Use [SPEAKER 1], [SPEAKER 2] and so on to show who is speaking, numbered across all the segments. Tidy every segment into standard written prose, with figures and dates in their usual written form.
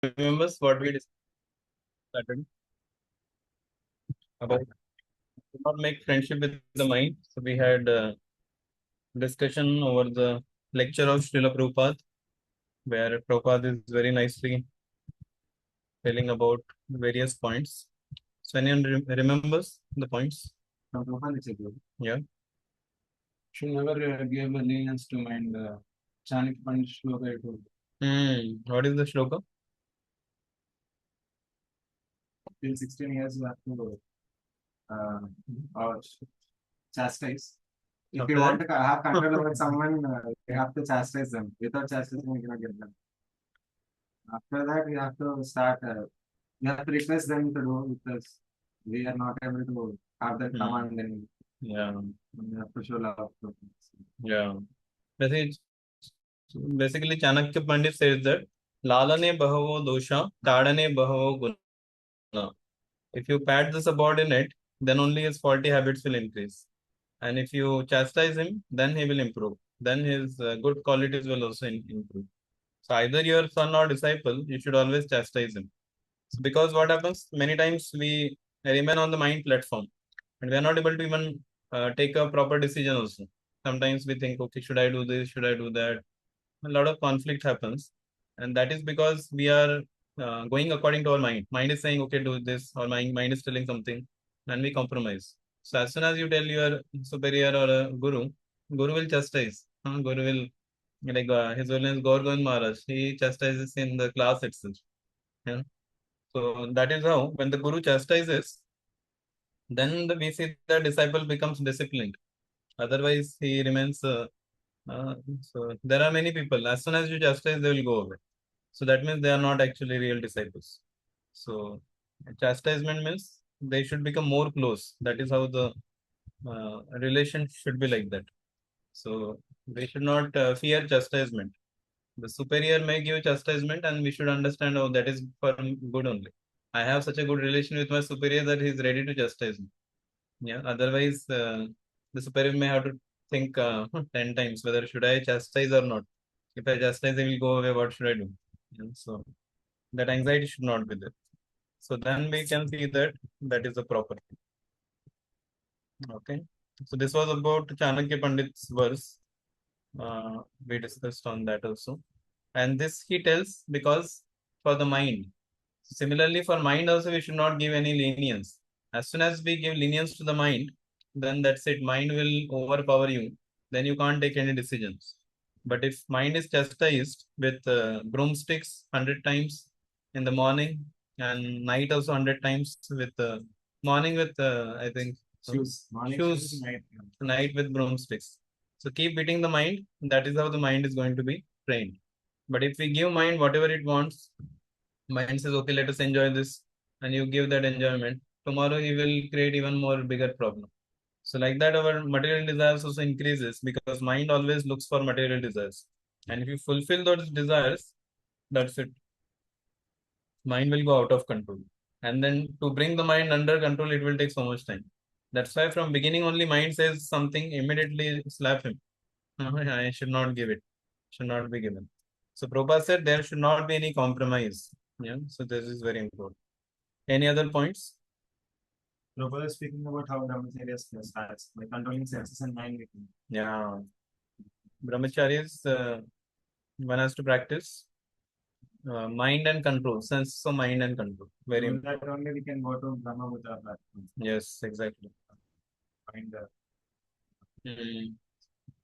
[SPEAKER 1] remembers what we started about not make friendship with the mind. So we had discussion over the lecture of Srila Prabhupada, where Prabhupada is very nicely telling about various points. So anyone remembers the points? Yeah.
[SPEAKER 2] Should never give lenience to mind. Chanakya Pandit Shloka it would.
[SPEAKER 1] What is the shloka?
[SPEAKER 2] Till 16 years you have to or chastise. If
[SPEAKER 1] After
[SPEAKER 2] you want
[SPEAKER 1] that?
[SPEAKER 2] to have control over someone, you have to chastise them. Without chastising, you cannot get them. After that, you have to start. You have to request them to do because we are not able to have that command. Then
[SPEAKER 1] Yeah.
[SPEAKER 2] you have to show love.
[SPEAKER 1] Yeah. Basically, basically Chanakya Pandit says that Lalane bahavo dosha, Tadane bahavo guna. If you pat the subordinate, then only his faulty habits will increase. And if you chastise him, then he will improve. Then his good qualities will also improve. So either your son or disciple, you should always chastise him. So because what happens, many times we remain on the mind platform and we are not able to even take a proper decision also. Sometimes we think, okay, should I do this? Should I do that? A lot of conflict happens. And that is because we are going according to our mind. Mind is saying, okay, do this, or mind is telling something, and we compromise. So as soon as you tell your superior or a guru will chastise. Guru will, like His Holiness Gaur Govind Maharaj, he chastises in the class itself. Yeah. So that is how, when the guru chastises, then we see the disciple becomes disciplined. Otherwise, he remains. So there are many people. As soon as you chastise, they will go away. So that means they are not actually real disciples. So chastisement means they should become more close. That is how the relation should be like that. So we should not fear chastisement. The superior may give chastisement, and we should understand, oh, that is for good only. I have such a good relation with my superior that he is ready to chastise me. Yeah. Otherwise, the superior may have to think 10 times whether should I chastise or not. If I chastise, he will go away. What should I do? Yeah, so that anxiety should not be there. So then we can see that that is the proper thing. Okay. So this was about Chanakya Pandit's verse. We discussed on that also. And this he tells because for the mind. Similarly, for mind also, we should not give any lenience. As soon as we give lenience to the mind, then that's it. Mind will overpower you. Then you can't take any decisions. But if mind is chastised with broomsticks 100 times in the morning and night also 100 times with morning with I think
[SPEAKER 2] Shoes.
[SPEAKER 1] shoes, night with broomsticks. So keep beating the mind. That is how the mind is going to be trained. But if we give mind whatever it wants, mind says, okay, let us enjoy this, and you give that enjoyment. Tomorrow he will create even more bigger problem. So like that, our material desires also increases because mind always looks for material desires. And if you fulfill those desires, that's it. Mind will go out of control. And then to bring the mind under control, it will take so much time. That's why from beginning only mind says something, immediately slap him. I should not give it. Should not be given. So Prabhupada said there should not be any compromise. Yeah. So this is very important. Any other points?
[SPEAKER 2] Prabhupada is speaking about how brahmacharya starts by controlling senses and mind.
[SPEAKER 1] Yeah. Brahmacharis, one has to practice mind and control, sense of mind and control. Very
[SPEAKER 2] So
[SPEAKER 1] important.
[SPEAKER 2] that only we can go to Brahma Buddha platform.
[SPEAKER 1] Yes, exactly.
[SPEAKER 2] Find the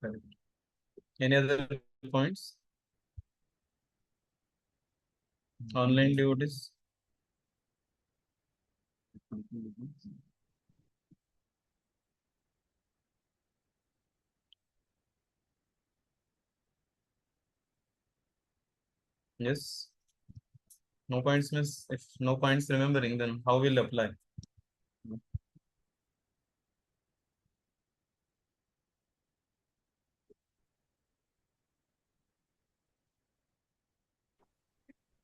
[SPEAKER 1] Correct. Any other points? Online devotees? Yes. No points means if no points remembering, then how will apply?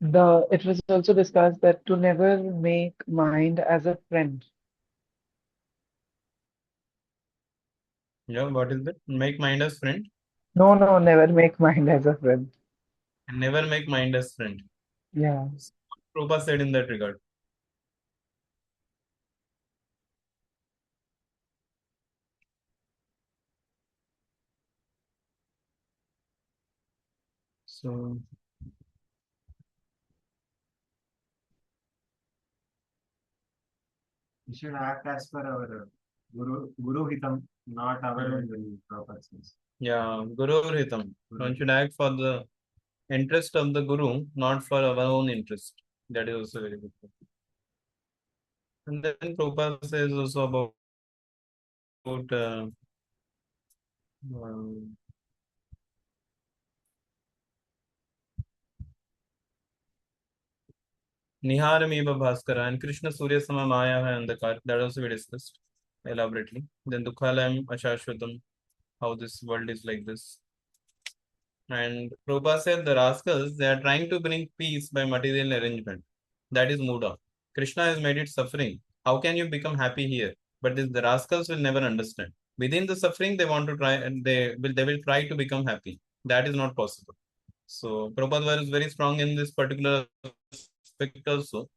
[SPEAKER 3] It was also discussed that to never make mind as a friend.
[SPEAKER 1] Yeah, what is that? Make mind as friend
[SPEAKER 3] No, never make mind as a friend.
[SPEAKER 1] and never make mind as friend.
[SPEAKER 3] Yeah.
[SPEAKER 1] Prabhupada said in that regard. So,
[SPEAKER 2] We should act as per our Guru Hitam, not our own will, Prabhupada says.
[SPEAKER 1] yeah, Guru Hitam. One should act for the interest of the Guru, not for our own interest. That is also very good. And then Prabhupada says also about um, Niharameva Bhaskara and Krishna Surya Sama Maya hai Andhakar. That also we discussed elaborately. Then Dukhalayam Ashashvatam, how this world is like this. And Prabhupada said the rascals, they are trying to bring peace by material arrangement. That is Muda. Krishna has made it suffering. How can you become happy here? But the rascals will never understand. Within the suffering, they want to try and they will try to become happy. That is not possible. So Prabhupada was very strong in this particular aspect also,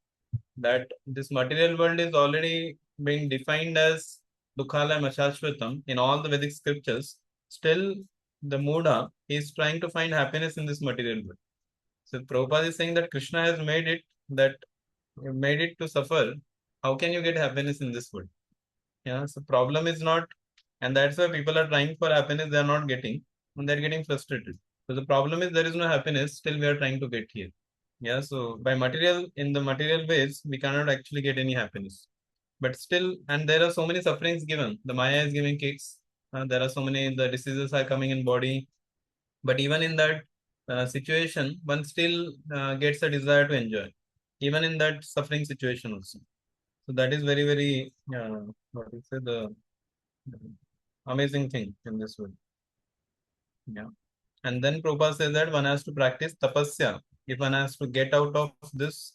[SPEAKER 1] that this material world is already being defined as Dukhala Mashashvatam in all the Vedic scriptures. Still, the Muda is trying to find happiness in this material world. So Prabhupada is saying that Krishna has made it to suffer. How can you get happiness in this world? Yeah, so problem is not, and that's why people are trying for happiness, they are not getting, and they're getting frustrated. So the problem is there is no happiness, still we are trying to get here. Yeah, so in the material ways, we cannot actually get any happiness. But still, and there are so many sufferings given. The Maya is giving kicks. There are so many, the diseases are coming in body. But even in that situation, one still gets a desire to enjoy, even in that suffering situation also. So that is very, very, what you say, the amazing thing in this world. Yeah. And then Prabhupada says that one has to practice tapasya. If one has to get out of this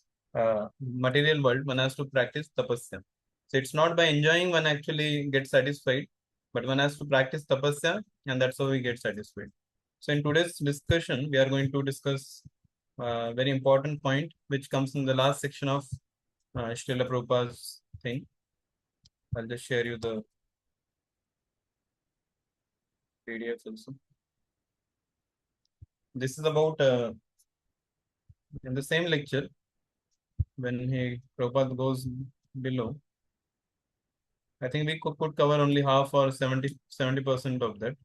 [SPEAKER 1] material world, one has to practice tapasya. So it's not by enjoying one actually gets satisfied, but one has to practice tapasya, and that's how we get satisfied. So in today's discussion, we are going to discuss a very important point, which comes in the last section of Srila Prabhupada's thing. I'll just share you the PDF also. This is about in the same lecture when Prabhupada goes below. I think we could cover only half or 70% of that.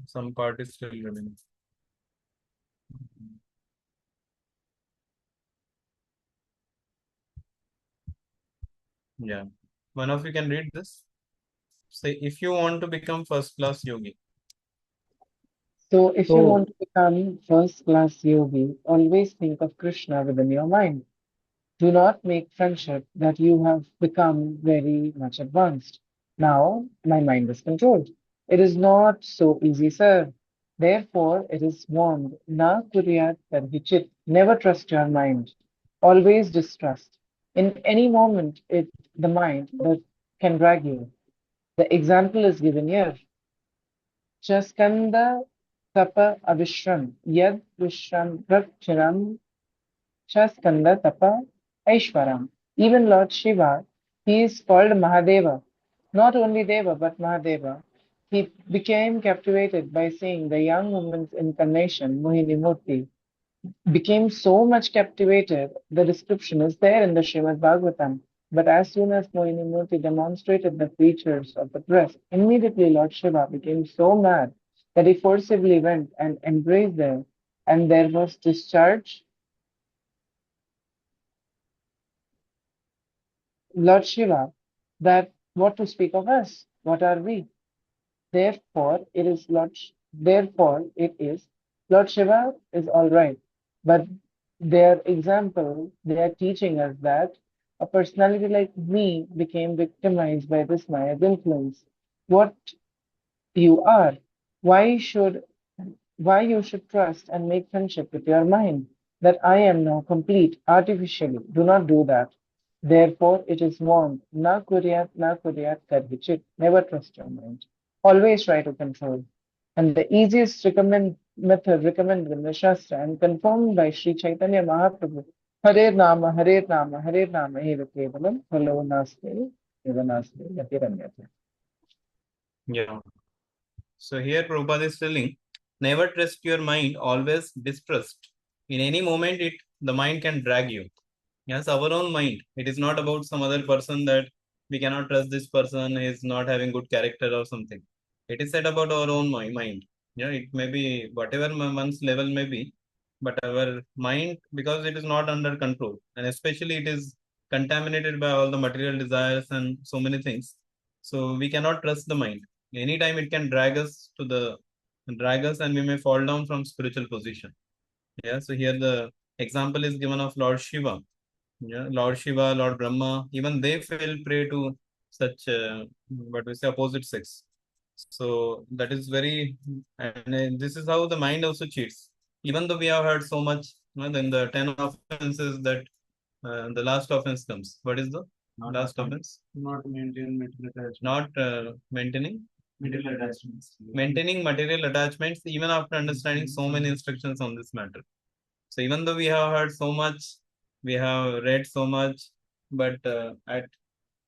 [SPEAKER 1] Some part is still remaining. Yeah. One of you can read this. Say, if you want to become first class yogi.
[SPEAKER 3] So, if you want to become first class yogi, always think of Krishna within your mind. Do not make friendship that you have become very much advanced. Now, my mind is controlled. It is not so easy, sir. Therefore, it is warned, na kuryat tarvichit. Never trust your mind. Always distrust. In any moment, the mind that can drag you. The example is given here. Chaskanda tapa avishram. Yad vishram prachiram Shaskanda Tapa Aishwaram. Even Lord Shiva, he is called Mahadeva. Not only Deva, but Mahadeva. He became captivated by seeing the young woman's incarnation, Mohini Murti. Became so much captivated, the description is there in the Srimad Bhagavatam. But as soon as Mohini Murti demonstrated the features of the breast, immediately Lord Shiva became so mad that he forcibly went and embraced her, and there was discharge. Lord Shiva, that what to speak of us? What are we? Therefore it is Lord Shiva is all right. But their example, they are teaching us that a personality like me became victimized by this Maya's influence. What you are, why should why you should trust and make friendship with your mind, that I am now complete artificially. Do not do that. Therefore, it is warned, na kuryat karvichit. Never trust your mind. Always try to control. And the easiest method recommended in the Shastra and confirmed by Sri Chaitanya Mahaprabhu हरे नाम एव केवलम फलो नास्ति एव नास्ति गतिरन्यत्र.
[SPEAKER 1] Yeah. So here Prabhupada is telling, never trust your mind, always distrust. In any moment, the mind can drag you. Yes, our own mind. It is not about some other person that we cannot trust this person is not having good character or something. It is said about our own mind. Yeah, it may be whatever one's level may be, but our mind, because it is not under control, and especially it is contaminated by all the material desires and so many things. So we cannot trust the mind. Anytime it can drag us, and we may fall down from spiritual position. Yeah. So here the example is given of Lord Shiva. Yeah, Lord Shiva, Lord Brahma, even they fell prey to such what we say opposite sex. So that is very, and this is how the mind also cheats. Even though we have heard so much, then the 10 offenses that the last offense comes. What is the
[SPEAKER 2] Not
[SPEAKER 1] last
[SPEAKER 2] main-
[SPEAKER 1] offense?
[SPEAKER 2] Not maintain material attachments.
[SPEAKER 1] Not maintaining
[SPEAKER 2] Material attachments.
[SPEAKER 1] maintaining material attachments, even after understanding so many instructions on this matter. So even though we have heard so much, we have read so much, but at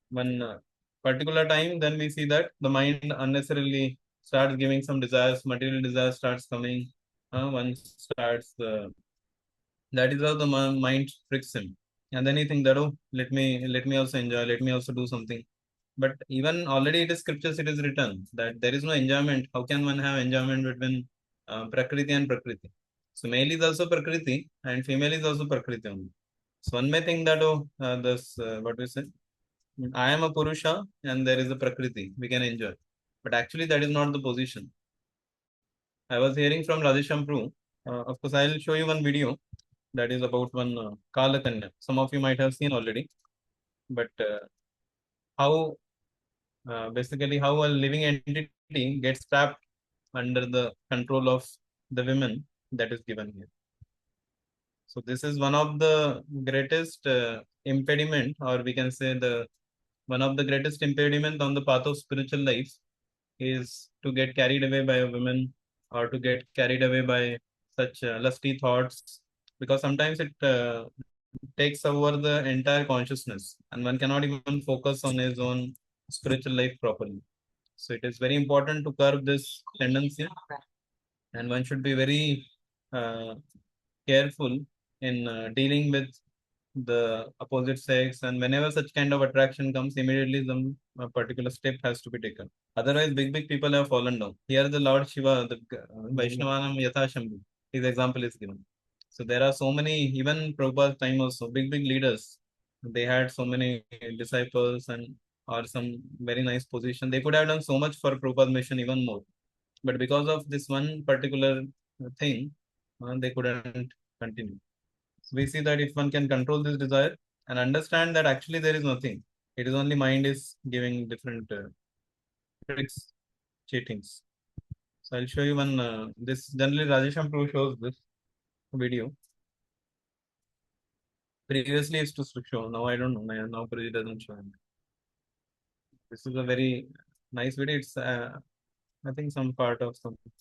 [SPEAKER 1] one particular time, then we see that the mind unnecessarily starts giving some desires, material desires starts coming. One starts, that is how the mind tricks him. And then he thinks that, oh, let me also enjoy, let me also do something. But even already it is scriptures, it is written that there is no enjoyment. How can one have enjoyment between Prakriti and Prakriti? So male is also Prakriti and female is also Prakriti only. So one may think that, oh, this, what we say, I am a Purusha and there is a Prakriti, we can enjoy. But actually that is not the position. I was hearing from Radhesham Prabhu. Of course, I will show you one video that is about one Kala Kanya. Some of you might have seen already. But how basically how a living entity gets trapped under the control of the women, that is given here. So this is one of the greatest impediment, or we can say the one of the greatest impediment on the path of spiritual life is to get carried away by a woman or to get carried away by such lusty thoughts, because sometimes it takes over the entire consciousness and one cannot even focus on his own spiritual life properly. So it is very important to curb this tendency, and one should be very uh, careful in dealing with the opposite sex. And whenever such kind of attraction comes, immediately some particular step has to be taken. Otherwise, big people have fallen down. Here, the Lord Shiva, the Vaishnavanam Yatha Shambhu, his example is given. So there are so many, even Prabhupada's time also, big leaders. They had so many disciples and or some very nice position. They could have done so much for Prabhupada's mission, even more. But because of this one particular thing, they couldn't continue. So we see that if one can control this desire and understand that actually there is nothing, it is only mind is giving different tricks, cheatings. So I'll show you one. This generally Rajesham Prabhu shows this video. Previously used to show. Now I don't know. Now Prabhuji doesn't show. This is a very nice video. It's I think some part of something.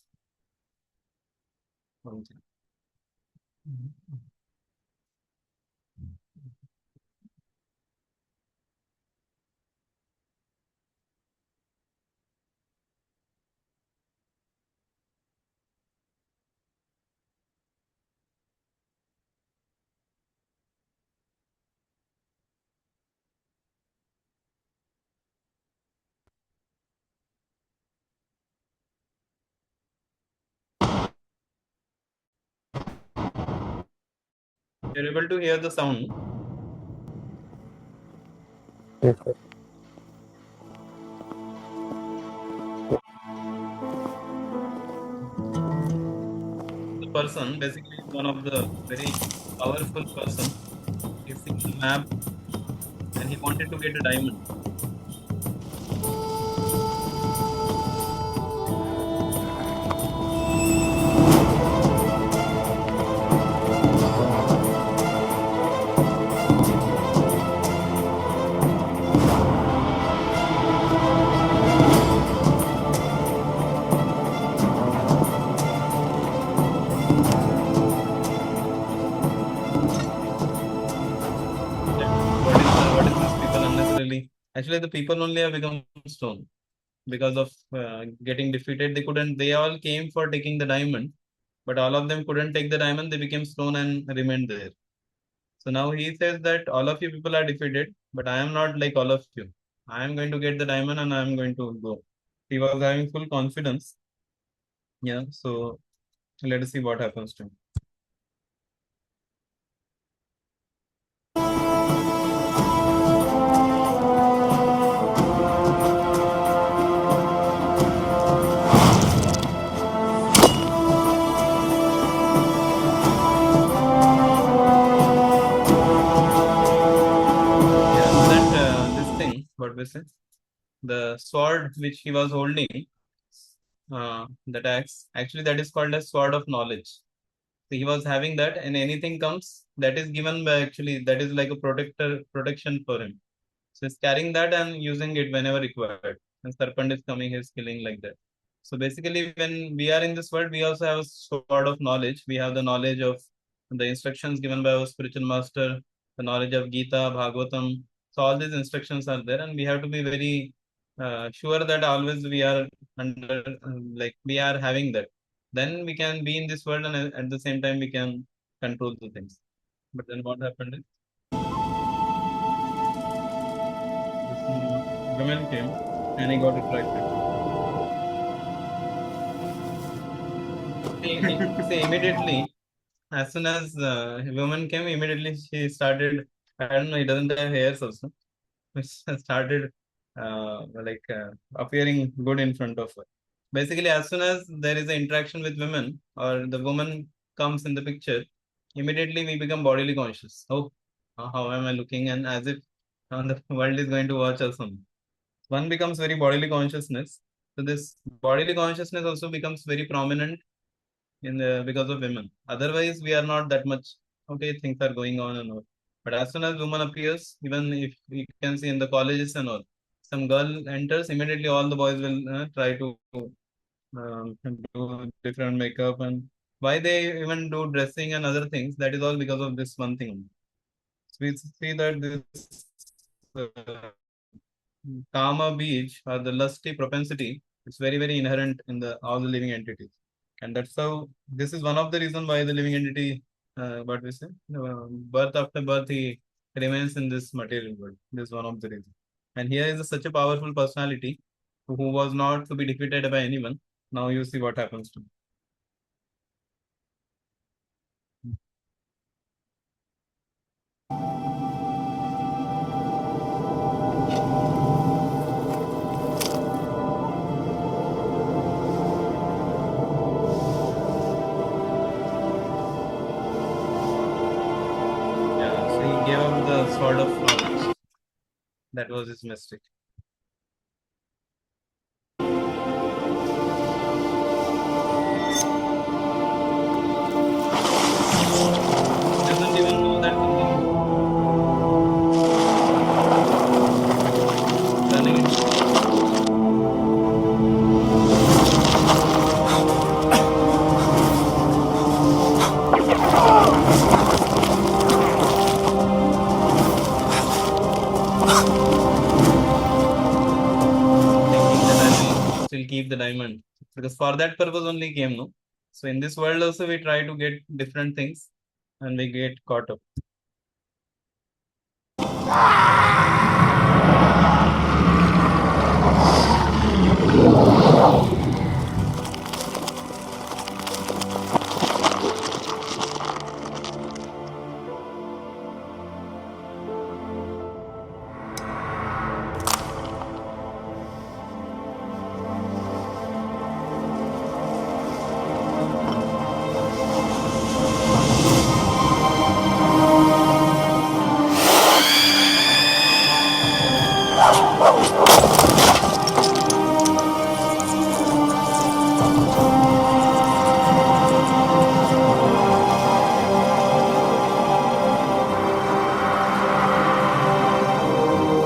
[SPEAKER 1] You're able to hear the sound.
[SPEAKER 4] Yes, sir.
[SPEAKER 1] The person basically is one of the very powerful person. He's seen the map and he wanted to get a diamond. literally, actually the people only have become stone because of getting defeated. They all came for taking the diamond, but all of them couldn't take the diamond. They became stone and remained there. So now he says that all of you people are defeated, but I am not like all of you. I am going to get the diamond and I am going to go. He was having full confidence. Yeah, so let us see what happens to him. Yeah, so that this thing, what we say, the sword which he was holding, that axe, actually that is called as sword of knowledge. So he was having that, and anything comes, that is given by actually that is like a protection for him. So he's carrying that and using it whenever required. And serpent is coming, he's killing like that. So basically, when we are in this world, we also have a sword of knowledge. We have the knowledge of the instructions given by our spiritual master, the knowledge of Gita, Bhagavatam. So all these instructions are there, and we have to be very sure that always we are under, like we are having that. Then we can be in this world, and at the same time we can control the things. But then what happened is this woman came and he got attracted. See, immediately, as soon as a woman came, immediately she started. I don't know, he doesn't have hairs also. Started appearing good in front of her. Basically, as soon as there is an interaction with women or the woman comes in the picture, immediately we become bodily conscious. Oh, how am I looking? And as if the world is going to watch us on. One becomes very bodily consciousness. So this bodily consciousness also becomes very prominent in the because of women. Otherwise, we are not that much okay. Things are going on and all. But as soon as woman appears, even if we can see in the colleges and all, some girl enters, immediately all the boys will try to do different makeup and why they even do dressing and other things. That is all because of this one thing. So we see that this uh, kama beach or the lusty propensity is very very inherent in the all the living entities, and that's how this is one of the reason why the living entity what we say birth after birth he remains in this material world. This is one of the reasons, and here is such a powerful personality who was not to be defeated by anyone. Now you see what happens to him. Yeah, so he gave up the sword of knowledge. That was his mistake. He doesn't even know that something turning into thinking that I will still keep the diamond because for that purpose only came, no? So in this world also we try to get different things and we get caught up.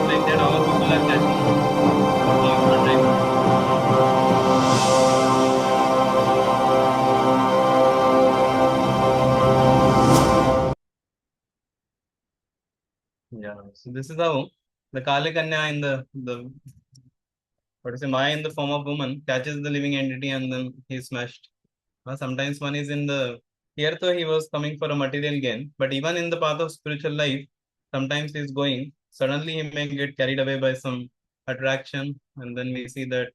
[SPEAKER 1] Like that, our people are catching the diamond. Yeah. So this is how The Kali Kanya in the what is it, Maya in the form of woman catches the living entity and then he's smashed. Sometimes one is in the here, though he was coming for a material gain, but even in the path of spiritual life, sometimes he's going, suddenly he may get carried away by some attraction, and then we see that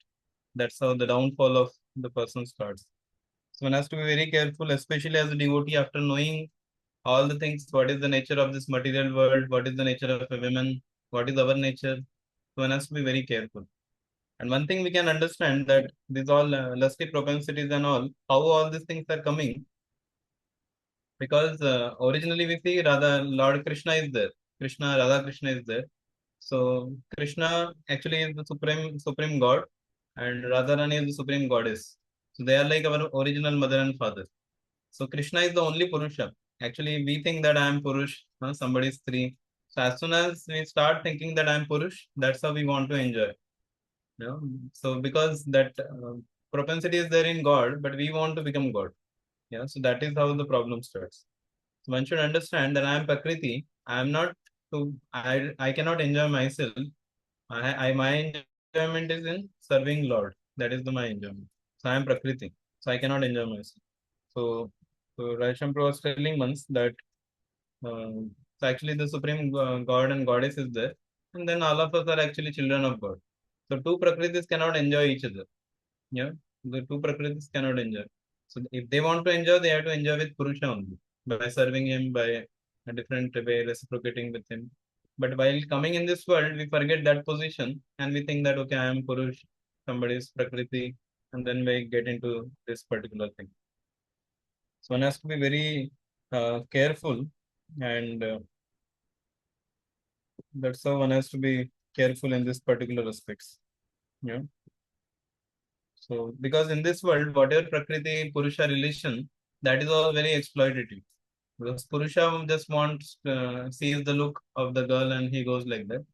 [SPEAKER 1] that's how the downfall of the person starts. So one has to be very careful, especially as a devotee, after knowing all the things, what is the nature of this material world, what is the nature of a woman, what is our nature. So one has to be very careful. And one thing we can understand that these all lusty propensities and all, how all these things are coming, because originally we see Radha, Lord Krishna is there. Radha Krishna is there. So Krishna actually is the supreme God, and Radharani is the supreme goddess. So they are like our original mother and father. So Krishna is the only Purusha. Actually, we think that I am Purush, somebody is Stree. So as soon as we start thinking that I am Purush, that's how we want to enjoy. You know? So because that propensity is there in God, but we want to become God. Yeah. So that is how the problem starts. So one should understand that I am Prakriti. I am not I cannot enjoy myself. My enjoyment is in serving Lord. That is my enjoyment. So I am Prakriti. So I cannot enjoy myself. So, so Vaishnav was telling once that so actually the supreme God and goddess is there, and then all of us are actually children of God. So two Prakritis cannot enjoy each other. Yeah, the two Prakritis cannot enjoy. So if they want to enjoy, they have to enjoy with Purusha only by serving him by a different way, reciprocating with him. But while coming in this world, we forget that position and we think that okay, I am Purush, somebody is Prakriti, and then we get into this particular thing. So one has to be very careful, and that's how one has to be careful in this particular aspects. Yeah. So because in this world, whatever Prakriti Purusha relation, that is all very exploitative. Because Purusha just wants sees the look of the girl and he goes like that.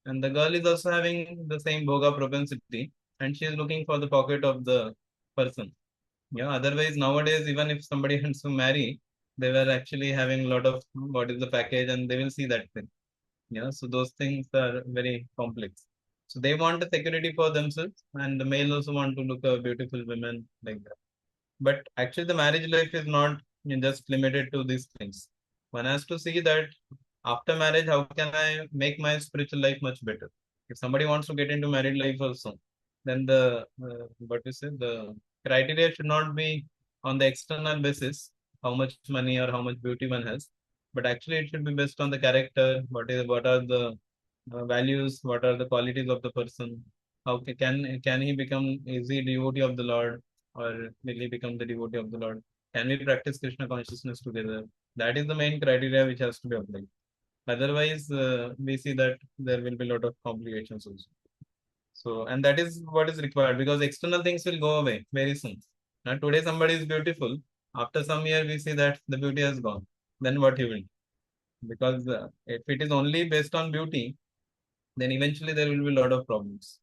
[SPEAKER 1] And the girl is also having the same bhoga propensity and she is looking for the pocket of the person. Yeah, otherwise nowadays even if somebody wants to marry, they were actually having a lot of what is the package and they will see that thing. Yeah, so those things are very complex. So they want a security for themselves, and the male also want to look a beautiful women like that. But actually, the marriage life is not just limited to these things. One has to see that after marriage, how can I make my spiritual life much better? If somebody wants to get into married life also, then the what we say the criteria should not be on the external basis, how much money or how much beauty one has, but actually it should be based on the character. What are the values? What are the qualities of the person? Can he become is he devotee of the Lord? Or will he become the devotee of the Lord? Can we practice Krishna consciousness together? That is the main criteria which has to be applied. Otherwise, we see that there will be a lot of complications also. So, and that is what is required because external things will go away very soon. Now, today somebody is beautiful. After some year, we see that the beauty has gone. Then what he will do? Because if it is only based on beauty, then eventually there will be a lot of problems.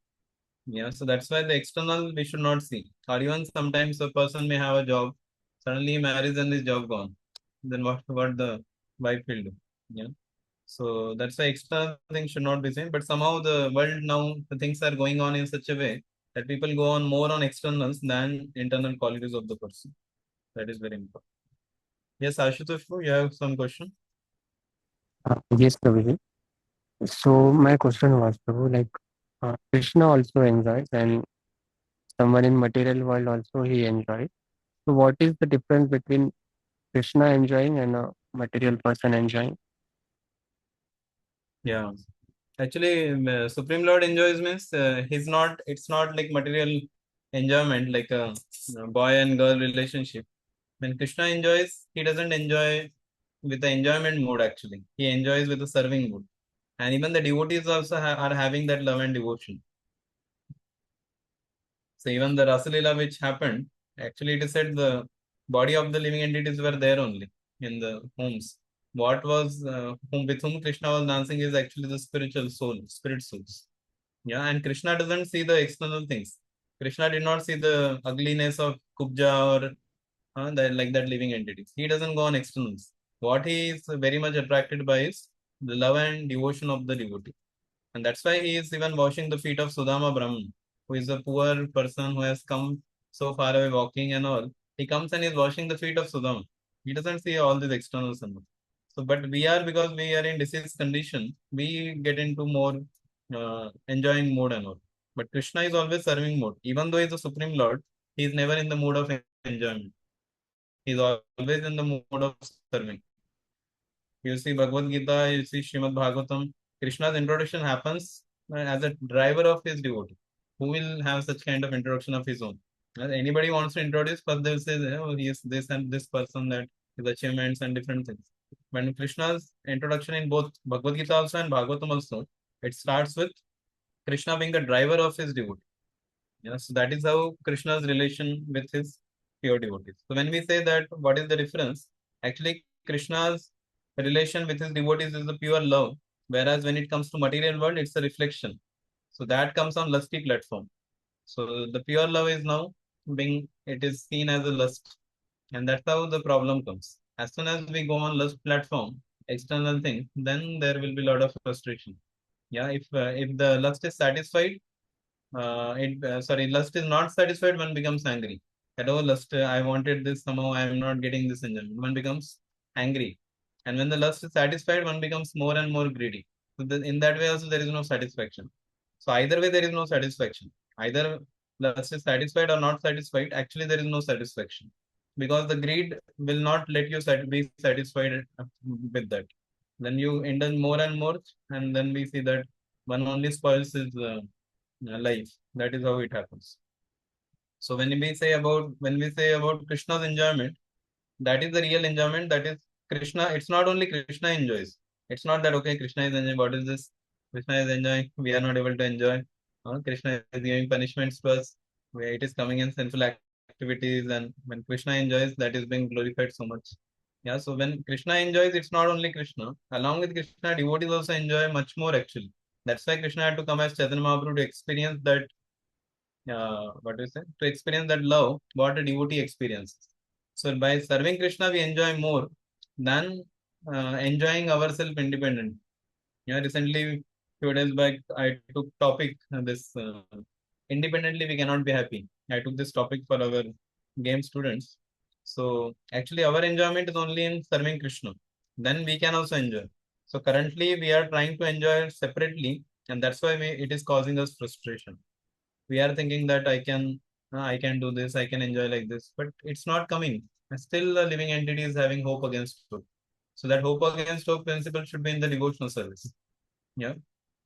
[SPEAKER 1] Yeah, so that's why the external we should not see. Or even sometimes a person may have a job, suddenly he marries and his job gone. Then what the wife will do? Yeah. So that's why external things should not be seen. But somehow the world now the things are going on in such a way that people go on more on externals than internal qualities of the person. That is very important. Yes, Ashutosh, you have some question?
[SPEAKER 4] Yes, Prabhuji. So my question was, Prabhu, like Krishna also enjoys, and someone in material world also he enjoys. So what is the difference between Krishna enjoying and a material person enjoying?
[SPEAKER 1] Yeah. Actually, Supreme Lord enjoys means it's not like material enjoyment, like a boy and girl relationship. When Krishna enjoys, he doesn't enjoy with the enjoyment mode actually. He enjoys with the serving mode. And even the devotees also are having that love and devotion. So even the Rasalila which happened, actually it is said the body of the living entities were there only in the homes. What was with whom Krishna was dancing is actually the spiritual soul, spirit souls. Yeah, and Krishna doesn't see the external things. Krishna did not see the ugliness of Kubja or like that living entities. He doesn't go on externals. What he is very much attracted by is the love and devotion of the devotee. And that's why he is even washing the feet of Sudama Brahman, who is a poor person who has come so far away walking and all. He comes and is washing the feet of Sudama. He doesn't see all these external symbols. So, but we are, because we are in disease condition, we get into more enjoying mode and all. But Krishna is always serving mode. Even though he is the Supreme Lord, he is never in the mood of enjoyment. He is always in the mood of serving. You see Bhagavad Gita, you see Srimad Bhagavatam, Krishna's introduction happens as a driver of his devotee. Who will have such kind of introduction of his own? Anybody wants to introduce, first they will say, oh, he is this and this person, that his achievements and different things. When Krishna's introduction in both Bhagavad Gita also and Bhagavatam also, it starts with Krishna being the driver of his devotee. So that is how Krishna's relation with his pure devotees. So when we say that, what is the difference? Actually, Krishna's relation with his devotees is the pure love, whereas when it comes to material world, it's a reflection. So that comes on lusty platform. So the pure love is now it is seen as a lust, and that's how the problem comes. As soon as we go on lust platform, external thing, then there will be a lot of frustration. If the lust is satisfied, lust is not satisfied, one becomes angry. That, oh, lust, I wanted this, somehow I am not getting this enjoyment. One becomes angry. And when the lust is satisfied, one becomes more and more greedy. So in that way also there is no satisfaction. So either way there is no satisfaction. Either lust is satisfied or not satisfied, actually there is no satisfaction. Because the greed will not let you be satisfied with that. Then you indulge more and more, and then we see that one only spoils his life. That is how it happens. So when we say about Krishna's enjoyment, that is the real enjoyment. That is Krishna. It's not only Krishna enjoys. It's not that, okay, Krishna is enjoying. What is this? Krishna is enjoying. We are not able to enjoy. Krishna is giving punishments to us. Where it is coming in sinful activities, and when Krishna enjoys, that is being glorified so much. So when Krishna enjoys, it's not only Krishna. Along with Krishna, devotees also enjoy much more actually. That's why Krishna had to come as Chaitanya Mahaprabhu to experience that, to experience that love, what a devotee experiences. So by serving Krishna, we enjoy more than enjoying ourselves independent. Recently, few days back, I took topic this independently we cannot be happy. I took this topic for our game students. So actually, our enjoyment is only in serving Krishna. Then we can also enjoy. So currently, we are trying to enjoy separately, and that's why it is causing us frustration. We are thinking that I can do this, I can enjoy like this, but it's not coming. Still, the living entity is having hope against hope. So that hope against hope principle should be in the devotional service. Yeah.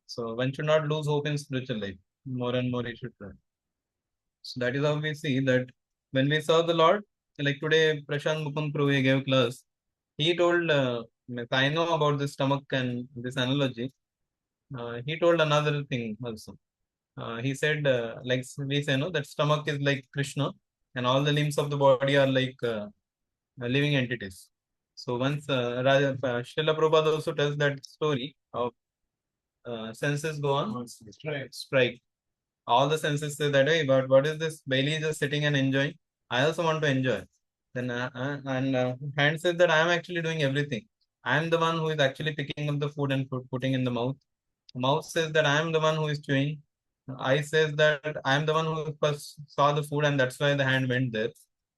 [SPEAKER 1] So one should not lose hope in spiritual life. More and more, it should try. So that is how we see that when we serve the Lord, like today, Prashant Mukund Prabhu gave class. He told, I know about the stomach and this analogy. He told another thing also. He said, like we say, no, that stomach is like Krishna, and all the limbs of the body are like living entities. So once Srila Prabhupada also tells that story of senses go on strike. All the senses say that, hey, but what is this? Bailey is just sitting and enjoying. I also want to enjoy. Then hand says that I am actually doing everything. I am the one who is actually picking up the food and putting in the mouth. Mouth says that I am the one who is chewing. Eye says that I am the one who first saw the food, and that's why the hand went there.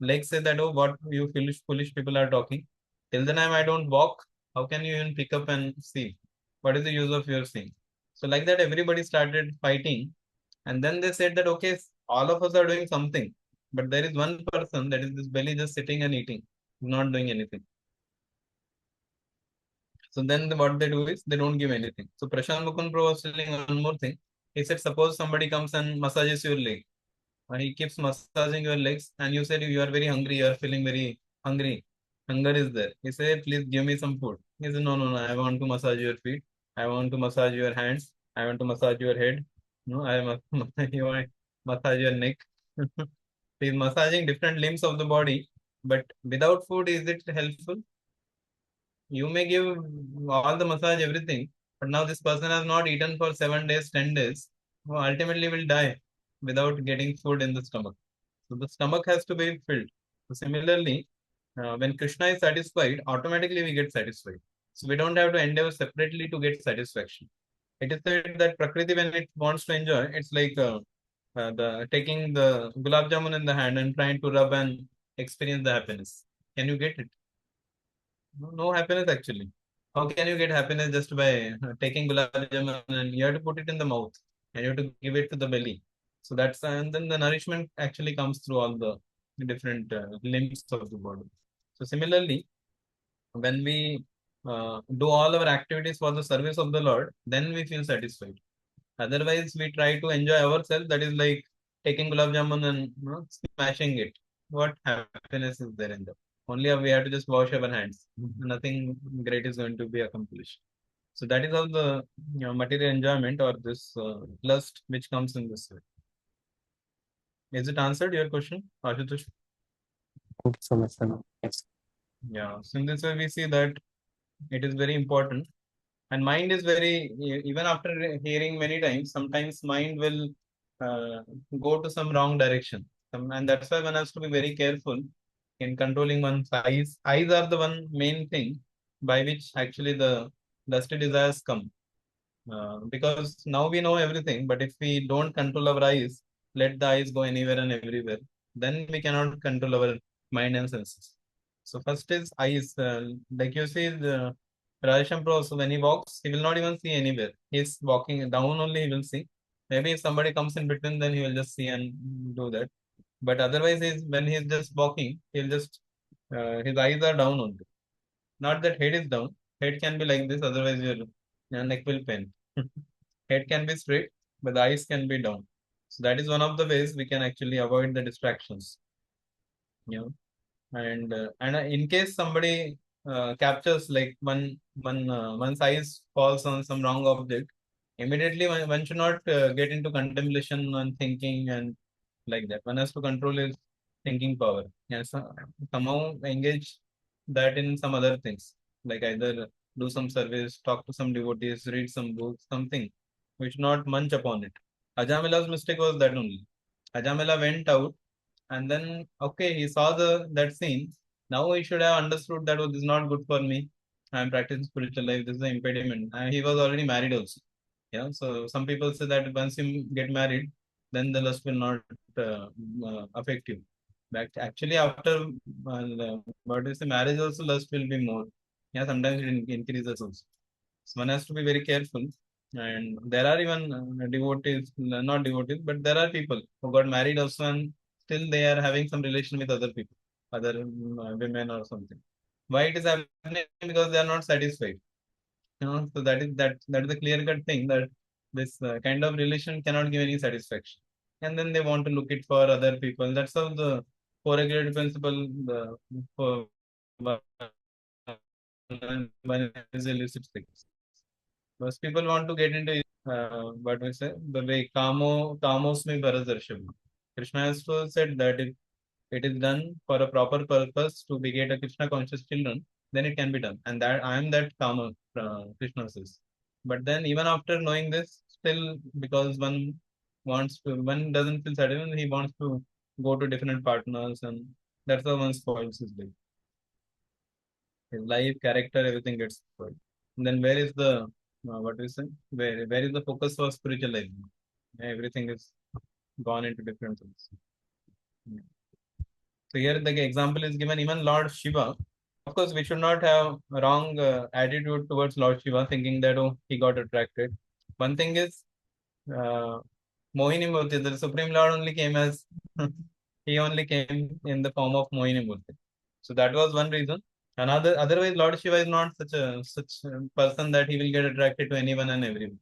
[SPEAKER 1] Leg says that, oh, what you foolish people are talking. Till the time I don't walk, how can you even pick up and see? What is the use of your seeing? So like that, everybody started fighting, and then they said that, okay, all of us are doing something, but there is one person, that is this belly, just sitting and eating, not doing anything. So then what they do is they don't give anything. So Prashant Mukund Pro was telling one more thing. He said, suppose somebody comes and massages your leg. He keeps massaging your legs, and you said you are very hungry, you are feeling very hungry. Hunger is there. He said, please give me some food. He said, no, I want to massage your feet. I want to massage your hands. I want to massage your head. No, I want to massage your neck. He's massaging different limbs of the body, but without food, is it helpful? You may give all the massage, everything, but now this person has not eaten for 7 days, 10 days, who ultimately will die without getting food in the stomach. So the stomach has to be filled. So similarly, when Krishna is satisfied, automatically we get satisfied. So we don't have to endeavor separately to get satisfaction. It is said that Prakriti, when it wants to enjoy, it's like the taking the gulab jamun in the hand and trying to rub and experience the happiness. Can you get it? No, no happiness actually. How can you get happiness just by taking gulab jamun and you have to put it in the mouth and you have to give it to the belly. So that's and then the nourishment actually comes through all the different limbs of the body. So similarly, when we do all our activities for the service of the Lord, then we feel satisfied. Otherwise, we try to enjoy ourselves. That is like taking gulab jamun and smashing it. What happiness is there in that? Only we have to just wash our hands. Nothing great is going to be accomplished. So that is how the material enjoyment or this lust which comes in this way. Is it answered your question, Ashutosh?
[SPEAKER 4] Thank you so much, sir. Yes.
[SPEAKER 1] Yeah. So in this way, we see that it is very important. And mind is very, even after hearing many times, sometimes mind will uh, go to some wrong direction. And that's why one has to be very careful in controlling one's eyes. Eyes are the one main thing by which actually the lusty desires come. Because now we know everything, but if we don't control our eyes, let the eyes go anywhere and everywhere, then we cannot control our mind and senses. So first is eyes. Like you see, the Radhesham Pro, so when he walks, he will not even see anywhere. He's walking down only, he will see. Maybe if somebody comes in between, then he will just see and do that. But otherwise, when he's just walking, he'll just, his eyes are down only. Not that head is down. Head can be like this, otherwise your neck will pain. Head can be straight, but the eyes can be down. So that is one of the ways we can actually avoid the distractions. You know, and in case somebody captures like one's eyes falls on some wrong object, immediately one should not get into contemplation and thinking and like that. One has to control his thinking power and somehow engage that in some other things, like either do some service, talk to some devotees, read some books, something. We should not munch upon it. Ajamila's mistake was that only. Ajamila went out and then okay, he saw that scene. Now he should have understood that this is not good for me. I am practicing spiritual life. This is an impediment. And he was already married also. Yeah. So some people say that once you get married, then the lust will not affect you. But actually, after what is the marriage also, lust will be more. Yeah. Sometimes it increases also. So one has to be very careful. And there are even devotees, not devotees, but there are people who got married also and still they are having some relation with other people, other women or something. Why it is happening? Because they are not satisfied. So that is a clear cut thing that this kind of relation cannot give any satisfaction, and then they want to look it for other people. That's how the co-regulated principle, the for one is illicit things. Most people want to get into what we say the way kamosmi bharadarshav. Krishna has to said that if it is done for a proper purpose to beget a Krishna conscious children, then it can be done. And that I am that Kama, Krishna says. But then even after knowing this, still because one doesn't feel satisfied, he wants to go to different partners, and that's how one spoils his life. His life, character, everything gets spoiled. And then where is the what we say? Where is the focus for spiritual life? Everything is gone into different things. So here the example is given even Lord Shiva. Of course, we should not have a wrong attitude towards Lord Shiva, thinking that oh he got attracted. One thing is uh, Mohini Murti, the Supreme Lord only came as he only came in the form of Mohini Murti. So that was one reason. Otherwise, Lord Shiva is not such a person that he will get attracted to anyone and everyone.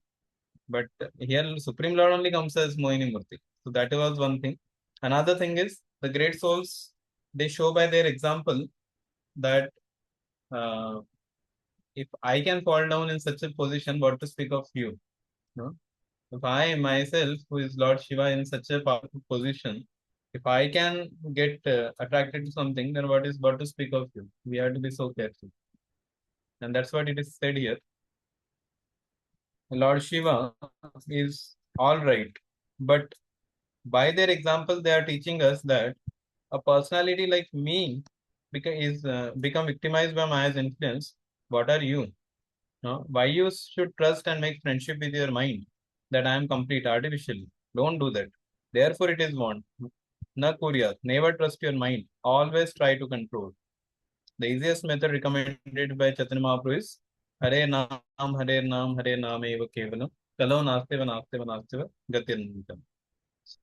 [SPEAKER 1] But here Supreme Lord only comes as Mohini Murti. So that was one thing. Another thing is the great souls, they show by their example that uh, if I can fall down in such a position, what to speak of you? No? If I myself, who is Lord Shiva, in such a powerful position, if I can get attracted to something, then what to speak of you? We have to be so careful, and that's what it is said here. Lord Shiva is all right, but by their example, they are teaching us that a personality like me become victimized by Maya's influence. What are you? No? Why you should trust and make friendship with your mind that I am complete artificially? Don't do that. Therefore, it is want. Na Korea. Never trust your mind. Always try to control. The easiest method recommended by Chaitanya Mahaprabhu is Hare Naam, Hare Naam Eva Kevalam. Kalo Nastiva Nastiva Nastiva Gatinam.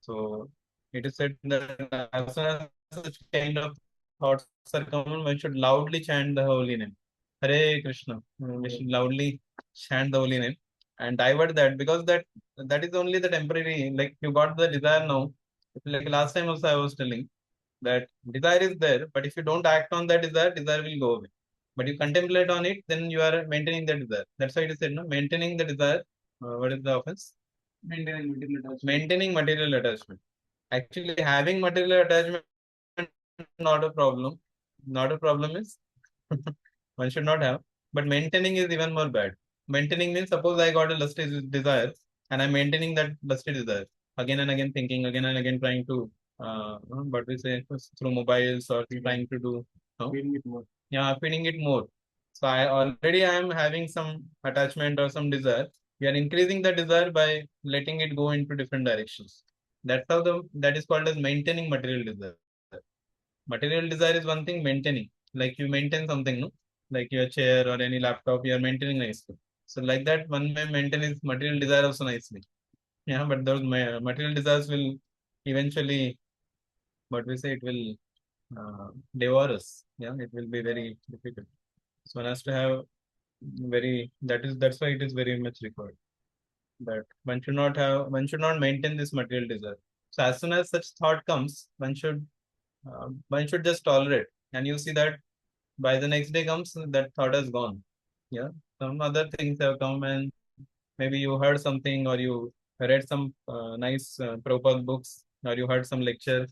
[SPEAKER 1] So it is said that as soon as such kind of thoughts are common, one should loudly chant the holy name. Hare Krishna. We should loudly chant the holy name and divert that, because that is only the temporary. Like you got the desire now. Like last time also I was telling that desire is there, but if you don't act on that desire, desire will go away. But you contemplate on it, then you are maintaining the desire. That's why it is said, no, maintaining the desire. What is the offense? Maintaining material attachment. Actually, having material attachment not a problem. Not a problem is one should not have. But maintaining is even more bad. Maintaining means suppose I got a lusty desire and I'm maintaining that lusty desire again and again, thinking again and again, trying to what we say through mobiles or trying to do
[SPEAKER 2] Feeding it more.
[SPEAKER 1] yeah, feeding it more. So I am having some attachment or some desire. We are increasing the desire by letting it go into different directions. That's how that is called as maintaining material desire. Material desire is one thing, maintaining. Like you maintain something, no? Like your chair or any laptop, you are maintaining nicely. So like that, one may maintain his material desire also nicely. Yeah, but those material desires will eventually, what we say, it will devour us. Yeah, it will be very difficult. So one has to have that's why it is very much required. That one should not maintain this material desire. So as soon as such thought comes, one should just tolerate. And you see that by the next day comes, that thought has gone. Yeah. Some other things have come, and maybe you heard something or you read some nice Prabhupada books or you heard some lecture,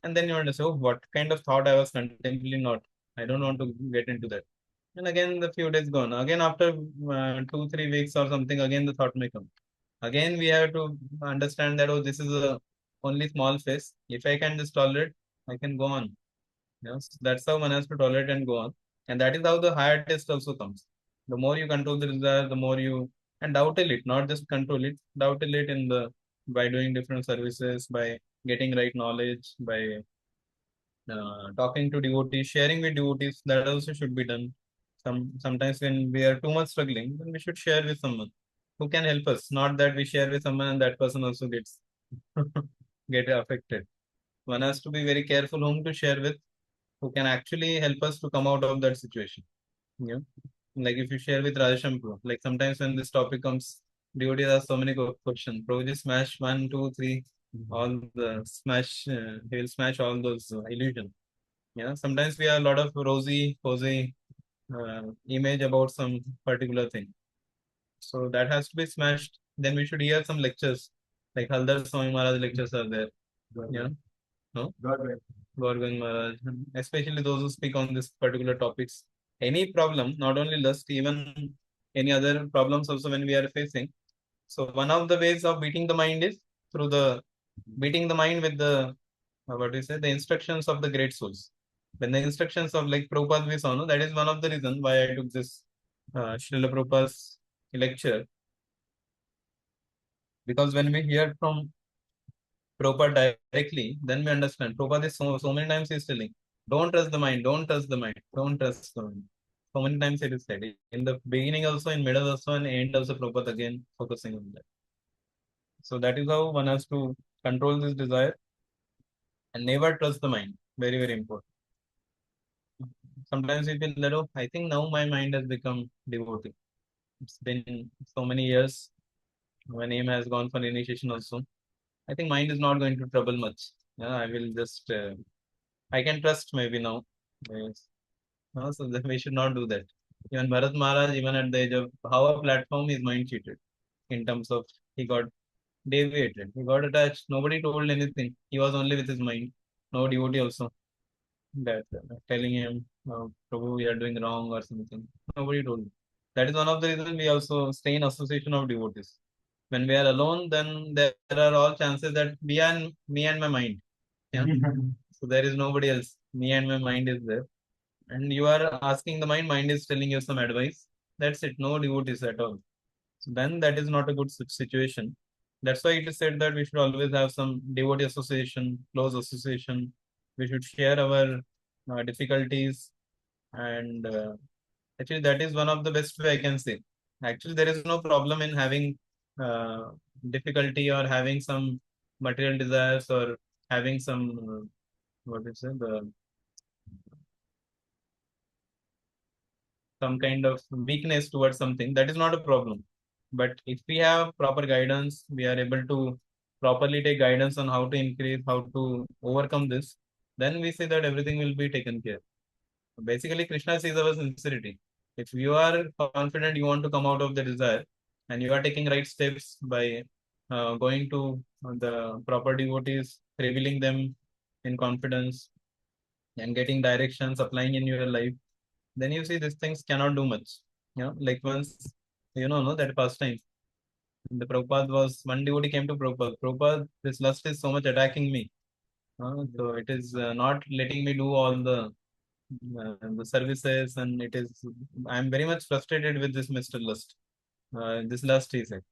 [SPEAKER 1] and then you understand, oh, what kind of thought I was contemplating not. I don't want to get into that. And again, the few days gone. Again, after 2, 3 weeks or something, again the thought may come. Again, we have to understand that, oh, this is a only small phase. If I can just tolerate, I can go on. Yes, that's how one has to tolerate and go on. And that is how the higher test also comes. The more you control the desire, the more you and doubtle it, not just control it, doubtle it in the by doing different services, by getting right knowledge, by talking to devotees, sharing with devotees, that also should be done. Sometimes when we are too much struggling, then we should share with someone who can help us. Not that we share with someone and that person also gets get affected. One has to be very careful whom to share with, who can actually help us to come out of that situation. Yeah. Like if you share with Radheshampur, like sometimes when this topic comes, devotees ask so many questions. Prabhuji smash 1, 2, 3, all the smash, he will smash all those illusions. Yeah. Sometimes we have a lot of cozy image about some particular thing. So that has to be smashed. Then we should hear some lectures, like Haldar Swami Maharaj lectures are there. Yeah. No? Gorgon Maharaj, especially those who speak on this particular topics. Any problem, not only lust, even any other problems also when we are facing. So one of the ways of beating the mind is through the beating the mind with the what do you say, the instructions of the great souls. When the instructions of like Prabhupada we saw, no, that is one of the reasons why I took this Srila Prabhupada's lecture. Because when we hear from Prabhupada directly, then we understand. Prabhupada is so many times he's telling, don't trust the mind, don't trust the mind, don't trust the mind. So many times it is said. In the beginning also, in middle also, and end also, Prabhupada again focusing on that. So that is how one has to control this desire and never trust the mind. Very, very important. Sometimes we feel that, oh, I think now my mind has become devotee. It's been so many years. My name has gone for initiation also. I think mind is not going to trouble much. Yeah, I will just I can trust maybe now. Yes. No, so then we should not do that. Even Bharat Maharaj, even at the age of how a platform, his mind cheated in terms of he got deviated, he got attached. Nobody told anything. He was only with his mind. No devotee also that telling him, Prabhu, we are doing wrong or something. Nobody told him. That is one of the reasons we also stay in association of devotees. When we are alone, then there are all chances that me and my mind. Yeah. So there is nobody else. Me and my mind is there. And you are asking the mind is telling you some advice. that's it. No devotees at all. So then that is not a good situation. That's why it is said that we should always have some devotee association, close association. We should share our difficulties, and actually that is one of the best way I can say. Actually, there is no problem in having uh, difficulty or having some material desires or having some what is it, some kind of weakness towards something. That is not a problem. But if we have proper guidance, we are able to properly take guidance on how to increase, how to overcome this, then we say that everything will be taken care. Basically, Krishna sees our sincerity. If you are confident you want to come out of the desire and you are taking right steps by going to the proper devotees, revealing them in confidence and getting directions, applying in your life, then you see these things cannot do much. Like once, no, that past time, the Prabhupada was, one devotee came to Prabhupada. Prabhupada, this lust is so much attacking me. So it is not letting me do all the services, and it is, I'm very much frustrated with this Mr. Lust. This lust, he said.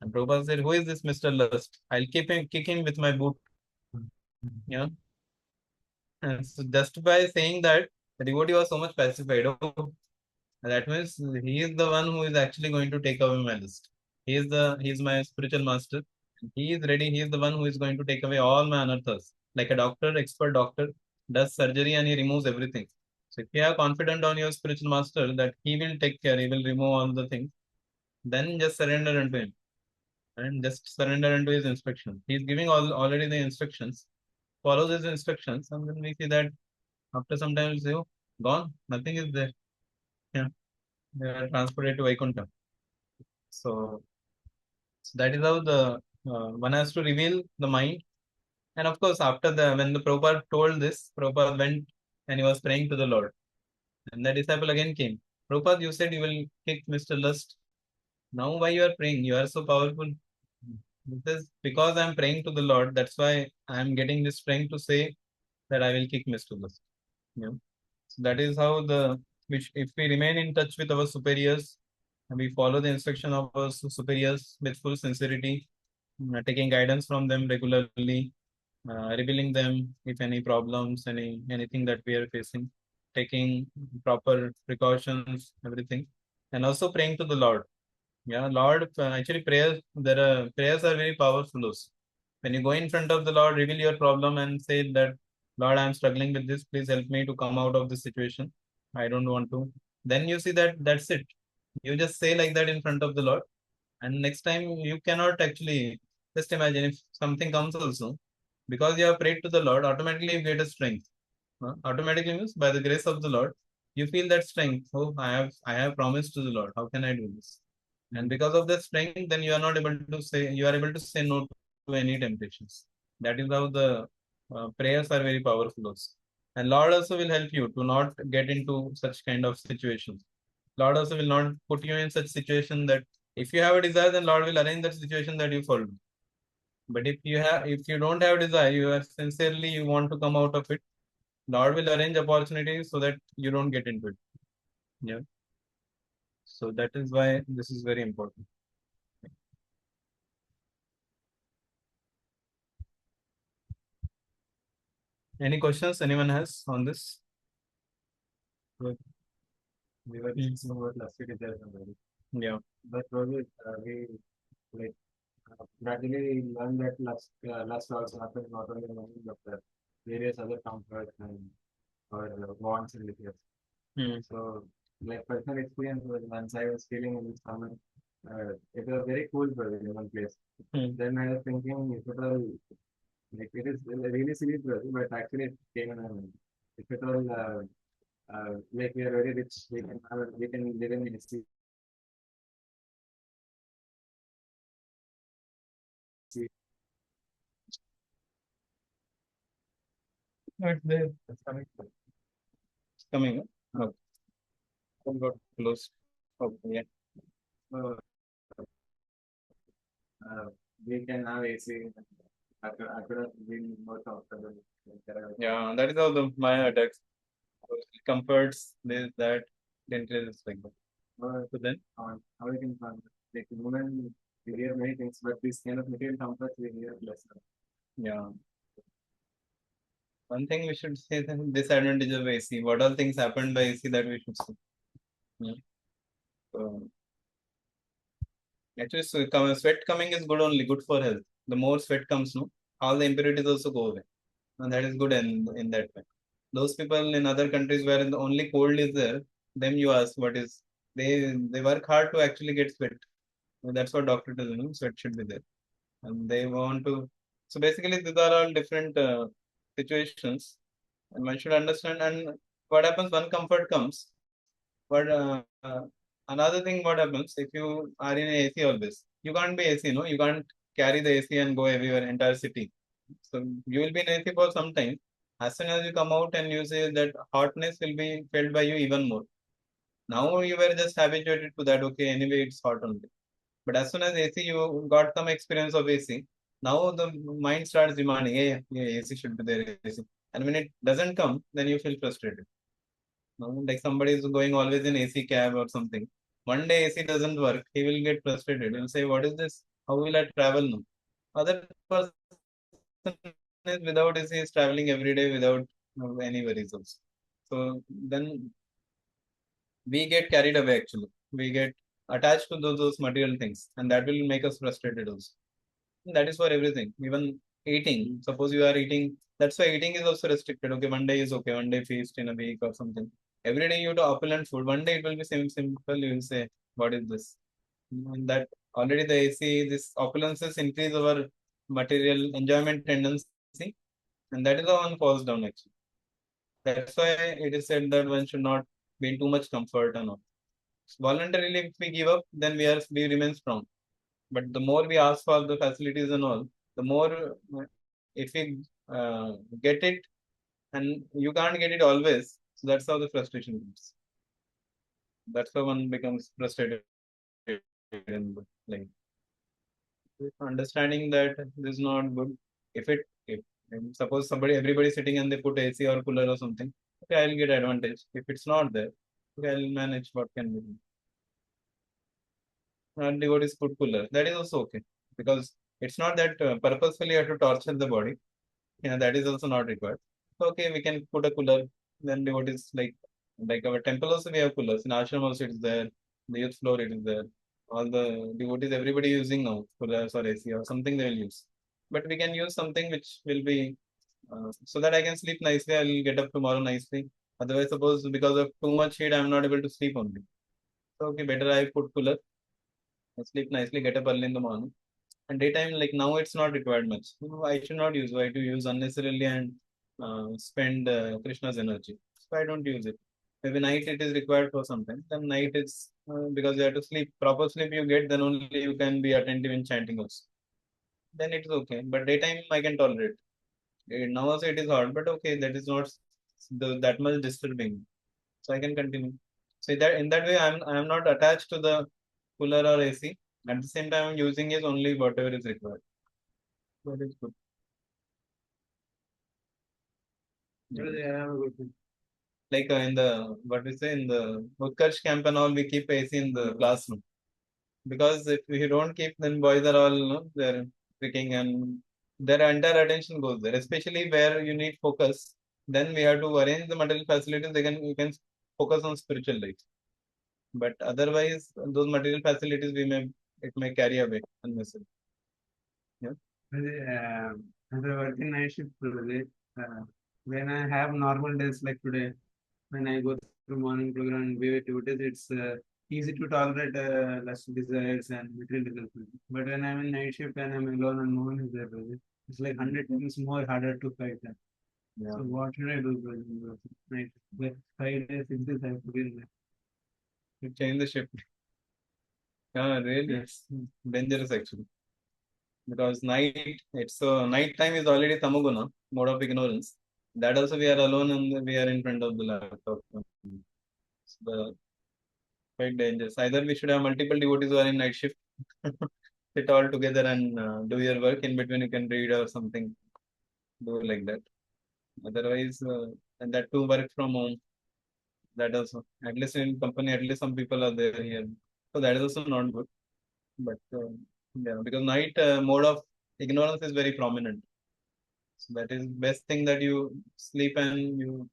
[SPEAKER 1] And Prabhupada said, who is this Mr. Lust? I'll kick him with my boot. Yeah. And so just by saying that, the devotee was so much pacified. Oh, that means he is the one who is actually going to take away my list. He is my spiritual master. He is ready. He is the one who is going to take away all my anarthas. Like a doctor, expert doctor, does surgery and he removes everything. So if you are confident on your spiritual master that he will take care, he will remove all the things, then just surrender unto him and just surrender unto his instructions. He is giving already the instructions. Follows his instructions, and then we see that after some time, we say, oh, gone, nothing is there. Yeah, they are transported to Vaikuntha. So that is how the one has to reveal the mind. And of course, after when the Prabhupada told this, Prabhupada went and he was praying to the Lord. And the disciple again came. Prabhupada, you said you will kick Mr. Lust. Now why you are praying? You are so powerful. He says, because I am praying to the Lord, that's why I am getting this strength to say that I will kick Mr. Lust. Yeah. So that is how which if we remain in touch with our superiors and we follow the instruction of our superiors with full sincerity, taking guidance from them regularly, revealing them if any problems, anything that we are facing, taking proper precautions, everything, and also praying to the Lord. Yeah, Lord, actually prayers are very powerful also. When you go in front of the Lord, reveal your problem and say that, Lord, I am struggling with this. Please help me to come out of this situation. I don't want to. Then you see that that's it. You just say like that in front of the Lord. And next time you cannot actually, just imagine if something comes also, because you have prayed to the Lord, automatically you get a strength. Automatically means by the grace of the Lord, you feel that strength. Oh, I have promised to the Lord. How can I do this? And because of that strength, then you are able to say no to any temptations. That is how the prayers are very powerful also. And Lord also will help you to not get into such kind of situations. Lord also will not put you in such situation that if you have a desire, then Lord will arrange that situation that you follow. But if you don't have desire, you are sincerely, you want to come out of it, Lord will arrange opportunities so that you don't get into it. Yeah. So that is why this is very important. Any questions anyone has on this?
[SPEAKER 2] We were discussing about last desires already.
[SPEAKER 1] Yeah.
[SPEAKER 2] But probably we like gradually learn that lust also happens not only in money but various other comforts and or wants and desires.
[SPEAKER 1] Hmm.
[SPEAKER 2] So, like personal experience was once I was feeling in this summer, it was very cool for me in one place. Then I was thinking, if it all, like it is really silly, but actually it came in my mind. If it all, like we are very rich, we can live in AC.
[SPEAKER 1] Not there. It's coming. It's coming. Huh? Oh, got close. Okay. Yeah.
[SPEAKER 2] So, uh, we can have AC. I could have been more comfortable.
[SPEAKER 1] Yeah, that is how the Maya attacks. Comforts, this, that, interest like that. So then,
[SPEAKER 2] how we can find like women we hear many things, but this kind of material comfort we hear less.
[SPEAKER 1] yeah. One thing we should say the disadvantage of AC. What all things happened by AC that we should say. Yeah. So, actually, sweat coming is good only, good for health. The more sweat comes, no, all the impurities also go away. And that is good in that way. Those people in other countries where the only cold is there, them you ask what is, they work hard to actually get sweat. That's what doctor tells you, know, sweat should be there. And they want to. So basically, these are all different situations, and one should understand. And what happens, one comfort comes, but another thing, what happens if you are in AC always? You can't be AC, no, you can't carry the AC and go everywhere, entire city. So you will be in AC for some time. As soon as you come out and you say that hotness will be felt by you even more. Now you were just habituated to that. Okay, anyway, it's hot only. But as soon as AC, you got some experience of AC. Now the mind starts demanding, hey, yeah, AC should be there, AC. And when it doesn't come, then you feel frustrated. No? Like somebody is going always in AC cab or something. One day AC doesn't work, he will get frustrated. He'll say, what is this? How will I travel now? Other person is without AC is traveling every day without any worries also. So then we get carried away actually. We get attached to those material things, and that will make us frustrated also. That is for everything, even eating. Suppose you are eating, that's why eating is also restricted. Okay, one day is okay, one day feast in a week or something. Every day you do opulent food. One day it will be simple. You will say, what is this? And that already the AC, this opulences increase our material enjoyment tendency, and that is how one falls down actually. That's why it is said that one should not be in too much comfort and all. Voluntarily, if we give up, then we remain strong. But the more we ask for the facilities and all, the more if we get it, and you can't get it always, so that's how the frustration comes. That's how one becomes frustrated in life. Understanding that this is not good. If suppose everybody sitting and they put AC or cooler or something, okay, I'll get advantage. If it's not there, okay, I'll manage what can be done. And devotees put cooler. That is also okay, because it's not that purposefully you have to torture the body. Yeah, that is also not required. Okay, we can put a cooler. Then devotees like our temple also we have coolers. In ashram also it's there. The youth floor it is there. All the devotees, everybody using now coolers or AC or something they will use. But we can use something which will be so that I can sleep nicely. I'll get up tomorrow nicely. Otherwise, suppose because of too much heat, I'm not able to sleep only. So okay, better I put cooler. I sleep nicely, get up early in the morning. And daytime, like now, it's not required much. I should not use. Why to use unnecessarily and spend Krishna's energy? So I don't use it. Maybe night it is required for something. Then night is because you have to sleep. Proper sleep you get, then only you can be attentive in chanting also. Then it is okay. But daytime I can tolerate. Now also it is hard, but okay, that is not that much disturbing. So I can continue. So that in that way, I'm not attached to the cooler or AC. At the same time, I'm using is only whatever is required. That is good.
[SPEAKER 2] Well, yeah, good.
[SPEAKER 1] Like in the what we say in the Utkarsh camp and all, we keep AC in the classroom because if we don't keep, then boys are all they're freaking and their entire attention goes there. Especially where you need focus, then we have to arrange the material facilities. You can focus on spiritual life. But otherwise, those material facilities it may carry away unnecessarily. Yeah.
[SPEAKER 2] As I work in night shift project, when I have normal days like today, when I go through morning program and be with activities, it's easy to tolerate less desires and material development. But when I'm in night shift and I'm alone and no one is there, brother, it's like 100 times more harder to fight that.
[SPEAKER 1] Yeah.
[SPEAKER 2] So what should I do, brother? Night, like 5 days, 6 days, I have to be in there.
[SPEAKER 1] You change the shift. Yeah, really, it's dangerous actually. Because night time is already tamoguna, mode of ignorance. That also we are alone and we are in front of the laptop. It's quite dangerous. Either we should have multiple devotees who are in night shift, sit all together and do your work. In between, you can read or something, do like that. Otherwise, and that too work from home. That also, at least in company, at least some people are there here. So that is also not good. But yeah, because night mode of ignorance is very prominent. So that is best thing that you sleep and you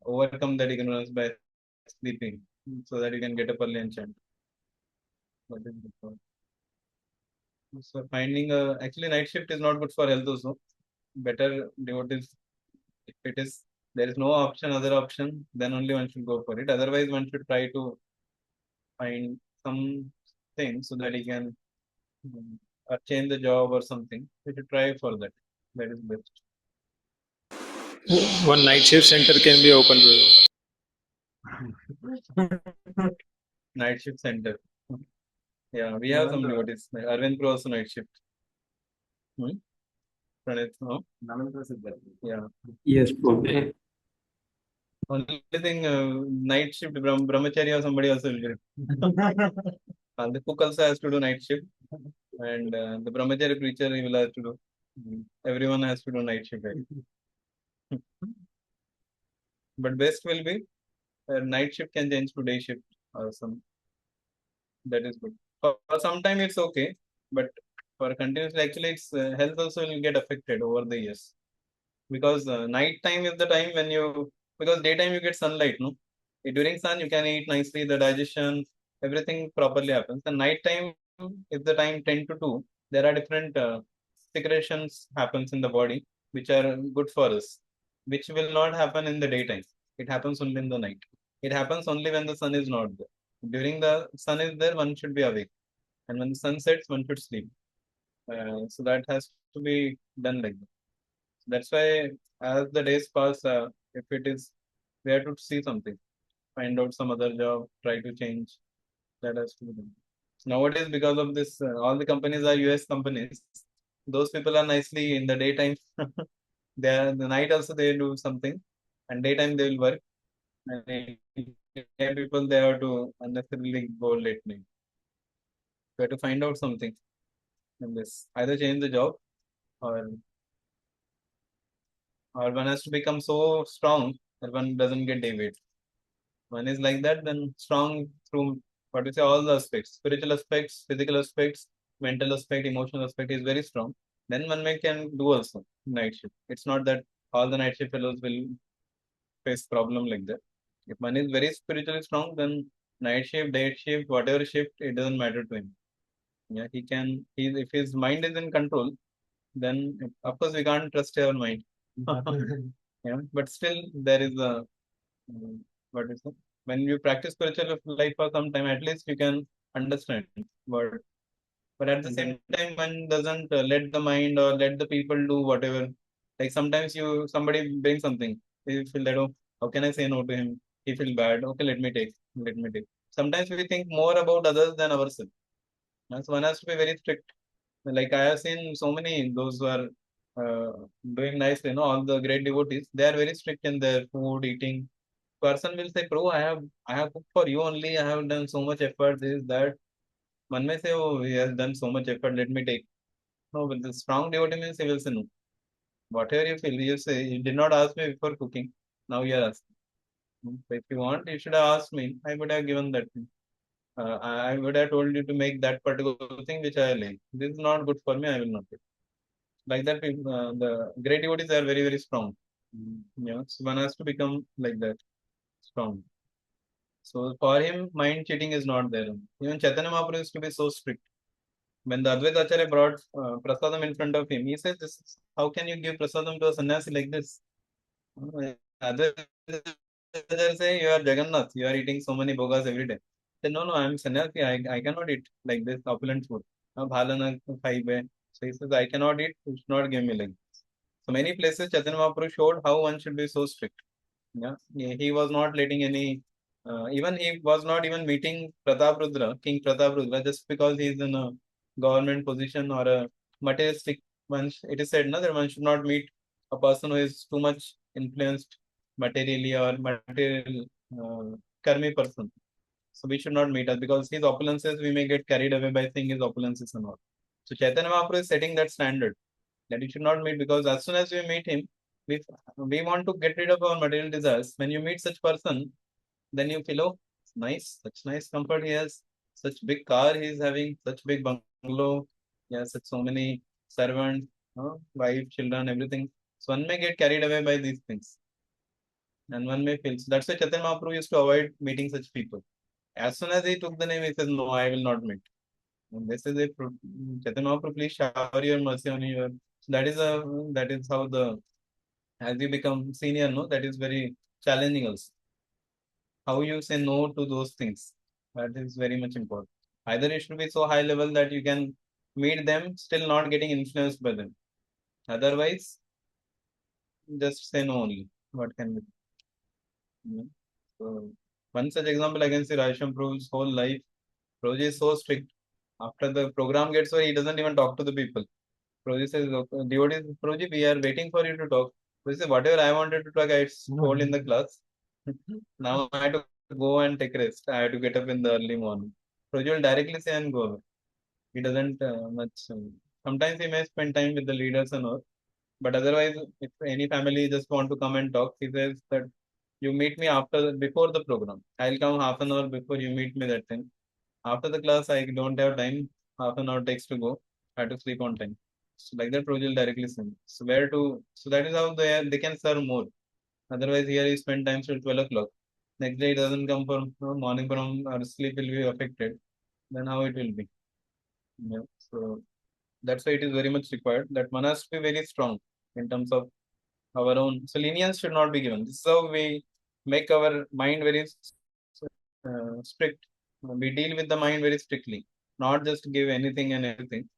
[SPEAKER 1] overcome that ignorance by sleeping, so that you can get up early and chant. That is good. So finding actually night shift is not good for health also. Better devotees, if it is there is no option, other option, then only one should go for it. Otherwise, one should try to find something so that he can change the job or something. You should try for that. That is best.
[SPEAKER 5] One night shift center can be opened.
[SPEAKER 1] Night shift center. Yeah, we have
[SPEAKER 2] Even
[SPEAKER 1] some
[SPEAKER 2] the
[SPEAKER 1] devotees. Like Arvind Pro also night shift. Hmm? Pranit, no?
[SPEAKER 2] Naman is there.
[SPEAKER 1] Yeah.
[SPEAKER 5] Yes, Prabhuji.
[SPEAKER 1] Only thing, night shift, brahmachari or somebody also will get it. And the cook also has to do night shift. And the brahmachari preacher, he will have to do. Everyone has to do night shift. Right? But best will be night shift can change to day shift or some. That is good. For some time it's okay, but for continuously, actually, its health also will get affected over the years, because night time is the time when you, because daytime you get sunlight, no. During sun you can eat nicely, the digestion, everything properly happens. The night time is the time 10 to 2. There are different secretions happens in the body which are good for us, which will not happen in the daytime. It happens only in the night. It happens only when the sun is not there. During the sun is there, one should be awake, and when the sun sets, one should sleep. So that has to be done like that. That's why, as the days pass, if it is, we have to see something, find out some other job, try to change. That has to be done. Nowadays, because of this, all the companies are US companies. Those people are nicely in the daytime. They are the night also they do something, and daytime they will work. And Indian people, they have to unnecessarily go late night. We have to find out something in this. Either change the job, or one has to become so strong that one doesn't get deviated. One is like that, then strong through what we say, all the aspects, spiritual aspects, physical aspects, mental aspect, emotional aspect is very strong. Then one may can do also night shift. It's not that all the night shift fellows will face problem like that. If one is very spiritually strong, then night shift, day shift, whatever shift, it doesn't matter to him. Yeah, he can. He, if his mind is in control, then of course we can't trust our mind. Yeah, but still there is a what is it? When you practice spiritual life for some time, at least you can understand. But at the same time, one doesn't let the mind or let the people do whatever. Like sometimes somebody brings something, you feel that, oh, how can I say no to him? He feel bad. Okay, let me take. Sometimes we think more about others than ourselves. So one has to be very strict. Like I have seen so many those who are uh, doing nicely, all the great devotees, they are very strict in their food, eating. Person will say, bro, I have cooked for you only. I have done so much effort. This, that. One may say, oh, he has done so much effort. Let me take. No, but the strong devotee means he will say no. Whatever you feel, you say. You did not ask me before cooking. Now you are asking. If you want, you should have asked me. I would have given that thing. I would have told you to make that particular thing which I like. This is not good for me. I will not take. Like that, the great devotees are very, very strong. Yeah, so one has to become like that, strong. So for him, mind cheating is not there. Even Chaitanya Mahaprabhu used to be so strict. When the Advaita Acharya brought prasadam in front of him, he says, "How can you give prasadam to a sannyasi like this?" Advaita Acharya say, "You are Jagannath. You are eating so many bhogas every day." He said, "No, I am sannyasi. I cannot eat like this opulent food. Bhalana khaibe." So he says, "I cannot eat. You should not give me like this." So many places Chaitanya Mahaprabhu showed how one should be so strict. Yeah, he was not letting any. Even he was not even meeting Pratap Rudra, King Pratap Rudra, just because he is in a government position or a materialistic one. It is said, no, that one should not meet a person who is too much influenced materially or material karmi person. So we should not meet us, because his opulences we may get carried away by seeing his opulences and all. So Chaitanya Mahaprabhu is setting that standard that you should not meet, because as soon as we meet him, we we want to get rid of our material desires. When you meet such person, Then you feel, oh, it's nice, such nice comfort he has, such big car he is having, such big bungalow, he has such so many servants, wife, children, everything. So one may get carried away by these things, and one may feel. So that's why Chaitanya Mahaprabhu used to avoid meeting such people. As soon as he took the name, he says, "No, I will not meet." And this is a Chaitanya Mahaprabhu, please shower your mercy on your. So that is how the as you become senior, no, that is very challenging also. How you say no to those things, that is very much important. Either it should be so high level that you can meet them, still not getting influenced by them. Otherwise, just say no only. What can be? So one such example I can see Raisham Prabhu's whole life. Prabhuji is so strict. After the program gets over, he doesn't even talk to the people. Prabhuji says, okay, devotees, Prabhuji, we are waiting for you to talk. Prabhuji says, whatever I wanted to talk, I told in the class. Now I have to go and take rest. I have to get up in the early morning. Prabhuji will directly say and go away. He doesn't much. Sometimes he may spend time with the leaders and all. But otherwise, if any family just want to come and talk, he says that you meet me before the program. I'll come half an hour before you meet me that time. After the class, I don't have time. Half an hour takes to go. I have to sleep on time. So like that, Project directly send. So where to? So that is how they can serve more. Otherwise, here you spend time till 12 o'clock. Next day it doesn't come for morning from our sleep will be affected. Then how it will be? Yeah. So that's why it is very much required that one has to be very strong in terms of our own. So lenience should not be given. This is how we make our mind very strict. We deal with the mind very strictly, not just give anything and everything,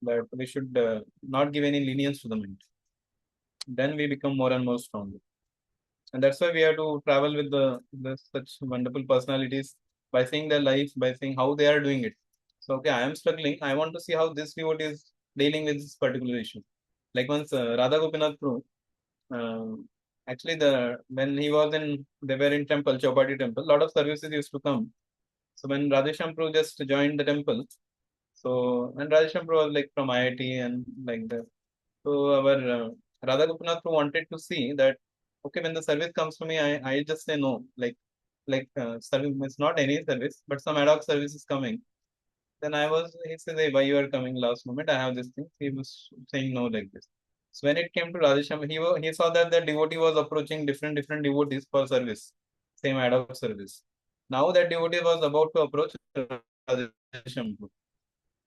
[SPEAKER 1] but we should not give any lenience to the mind. Then we become more and more strong. And that's why we have to travel with the such wonderful personalities by seeing their life, by seeing how they are doing it. So, okay, I am struggling. I want to see how this devotee is dealing with this particular issue. Like once Radha Gopinath Prabhu, actually, when he was they were in temple, Chowpatty temple, lot of services used to come. So when Radhesham Prabhu just joined the temple, so and Radhesham Prabhu was like from IIT and like that. So our Radha Gopinath Prabhu wanted to see that okay, when the service comes to me, I just say no, service, it's not any service, but some ad hoc service is coming. Then he said, hey, why you are coming last moment? I have this thing. He was saying no like this. So when it came to Radhesham, he saw that the devotee was approaching different devotees for service, same ad hoc service. Now that devotee was about to approach Radhesham.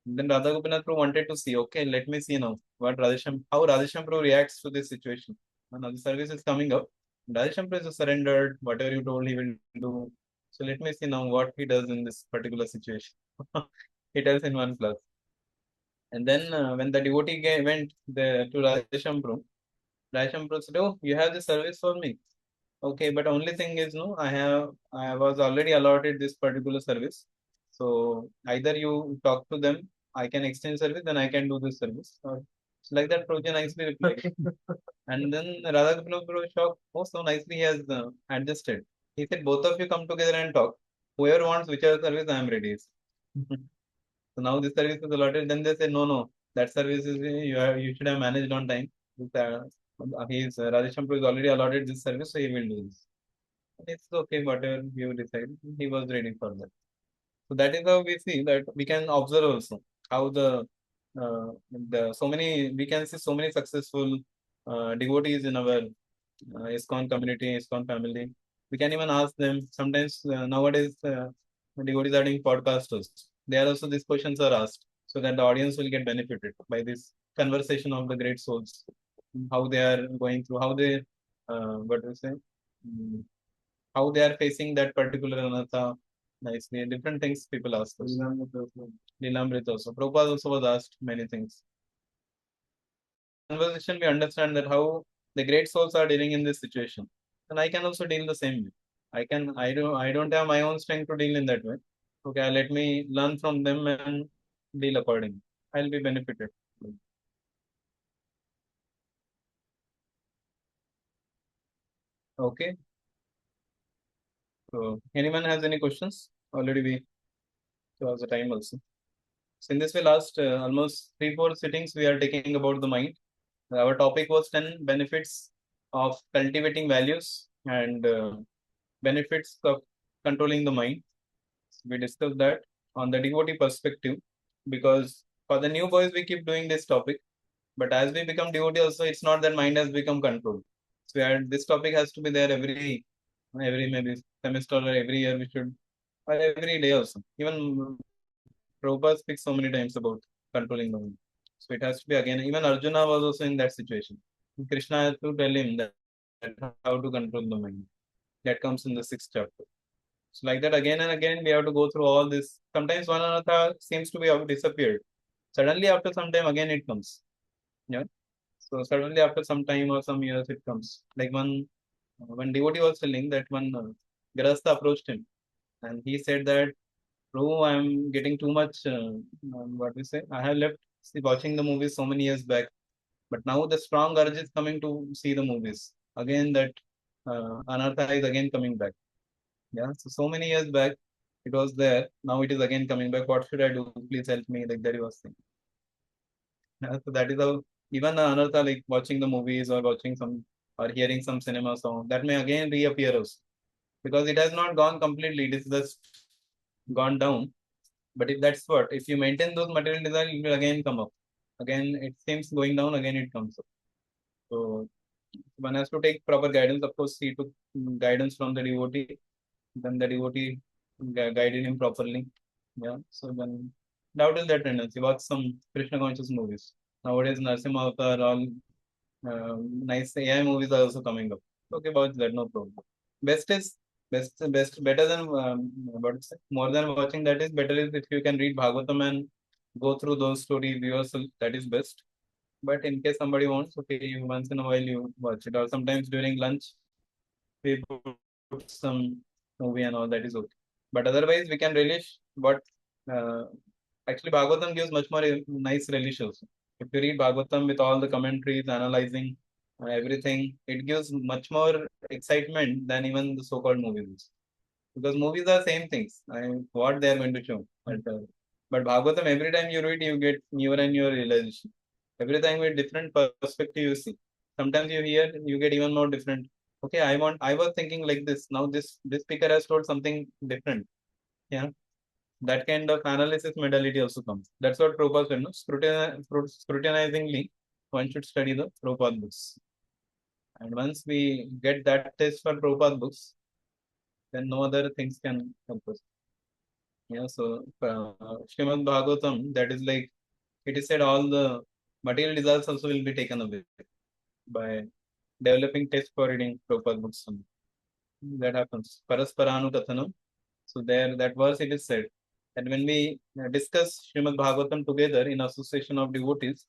[SPEAKER 1] Then Radha Gopinath Prabhu wanted to see, okay, let me see now how Radhesham Prabhu reacts to this situation. Now the service is coming up. Radhesham Prabhu is surrendered, whatever you told he will do. So let me see now what he does in this particular situation. He tells in one class. And then when the devotee went to Radhesham Prabhu said, oh, you have this service for me. Okay, but only thing is, no, I was already allotted this particular service. So either you talk to them, I can extend service, then I can do this service. Or so like that, Prabhuji nicely replied. And then Radhakrishna Prabhu shocked, oh, so nicely he has adjusted. He said, both of you come together and talk. Whoever wants whichever service, I am ready. So now this service is allotted. Then they say, no, that service is you should have managed on time. Radhesham Prabhu is already allotted this service, so he will do this. It's okay, whatever you decide. He was ready for that. So that is how we see that we can observe also how the so many we can see so many successful devotees in our ISKCON community, ISKCON family. We can even ask them. Sometimes nowadays devotees are doing podcasters. There also these questions are asked so that the audience will get benefited by this conversation of the great souls, how they are going through, how they what do you say. Mm, how they are facing that particular anatha nicely. Different things people ask us. Lilamrit also. Prabhupada also was asked many things. Conversation we understand that how the great souls are dealing in this situation. And I can also deal the same way. I don't have my own strength to deal in that way. Okay, let me learn from them and deal accordingly. I'll be benefited. Okay. So anyone has any questions? Already we was the time also. So in this way, last almost 3-4 sittings, we are taking about the mind. Our topic was 10 benefits of cultivating values and benefits of controlling the mind. We discussed that on the devotee perspective, because for the new boys we keep doing this topic, but as we become devotee also, it's not that mind has become controlled. So this topic has to be there every maybe semester or every year we should, or every day also. Even Prabhupada speaks so many times about controlling the mind. So it has to be again. Even Arjuna was also in that situation. Krishna has to tell him that how to control the mind. That comes in the sixth chapter. So like that again and again we have to go through all this. Sometimes one another seems to be disappeared. Suddenly after some time again it comes. Yeah. So suddenly after some time or some years it comes. Like one devotee was telling that one Grahastha approached him and he said that, Prabhu, I'm getting too much. What we say? I have left watching the movies so many years back, but now the strong urge is coming to see the movies again. That Anartha is again coming back. Yeah, so many years back it was there. Now it is again coming back. What should I do? Please help me. Like that he was saying. Yeah, so that is how even Anartha, like watching the movies or watching some or hearing some cinema song, that may again reappear also, because it has not gone completely. It is just gone down. But if that's what, if you maintain those material desires, it will again come up. Again, it seems going down, again it comes up. So one has to take proper guidance. Of course, he took guidance from the devotee. Then the devotee guided him properly. Yeah. So then doubt is that tendency. Watch some Krishna conscious movies. Nowadays, Narsimha Avatar, all nice AI movies are also coming up. Okay, about that, no problem. Best is best better than what is it? More than watching that is better is if you can read Bhagavatam and go through those stories yourself. That is best. But in case somebody wants, okay, you once in a while you watch it, or sometimes during lunch we put some movie and all, that is okay. But otherwise, we can relish what uh, actually Bhagavatam gives much more nice relish also. If you read Bhagavatam with all the commentaries, analyzing everything, it gives much more excitement than even the so-called movies. Because movies are same things. What they are going to show. But Bhagavatam, every time you read, you get newer and newer realization. Every time with different perspective you see. Sometimes you hear, you get even more different. Okay, I was thinking like this. Now this speaker has told something different. Yeah, that kind of analysis mentality also comes. That's what Prabhupada said, no? Scrutinizingly, one should study the Prabhupada books. And once we get that taste for Prabhupada books, then no other things can help us. Yeah, so Srimad Bhagavatam, that is like, it is said all the material desires also will be taken away by developing taste for reading Prabhupada books. That happens. Parasparanu Kathanam. So there, that verse it is said that when we discuss Srimad Bhagavatam together in association of devotees,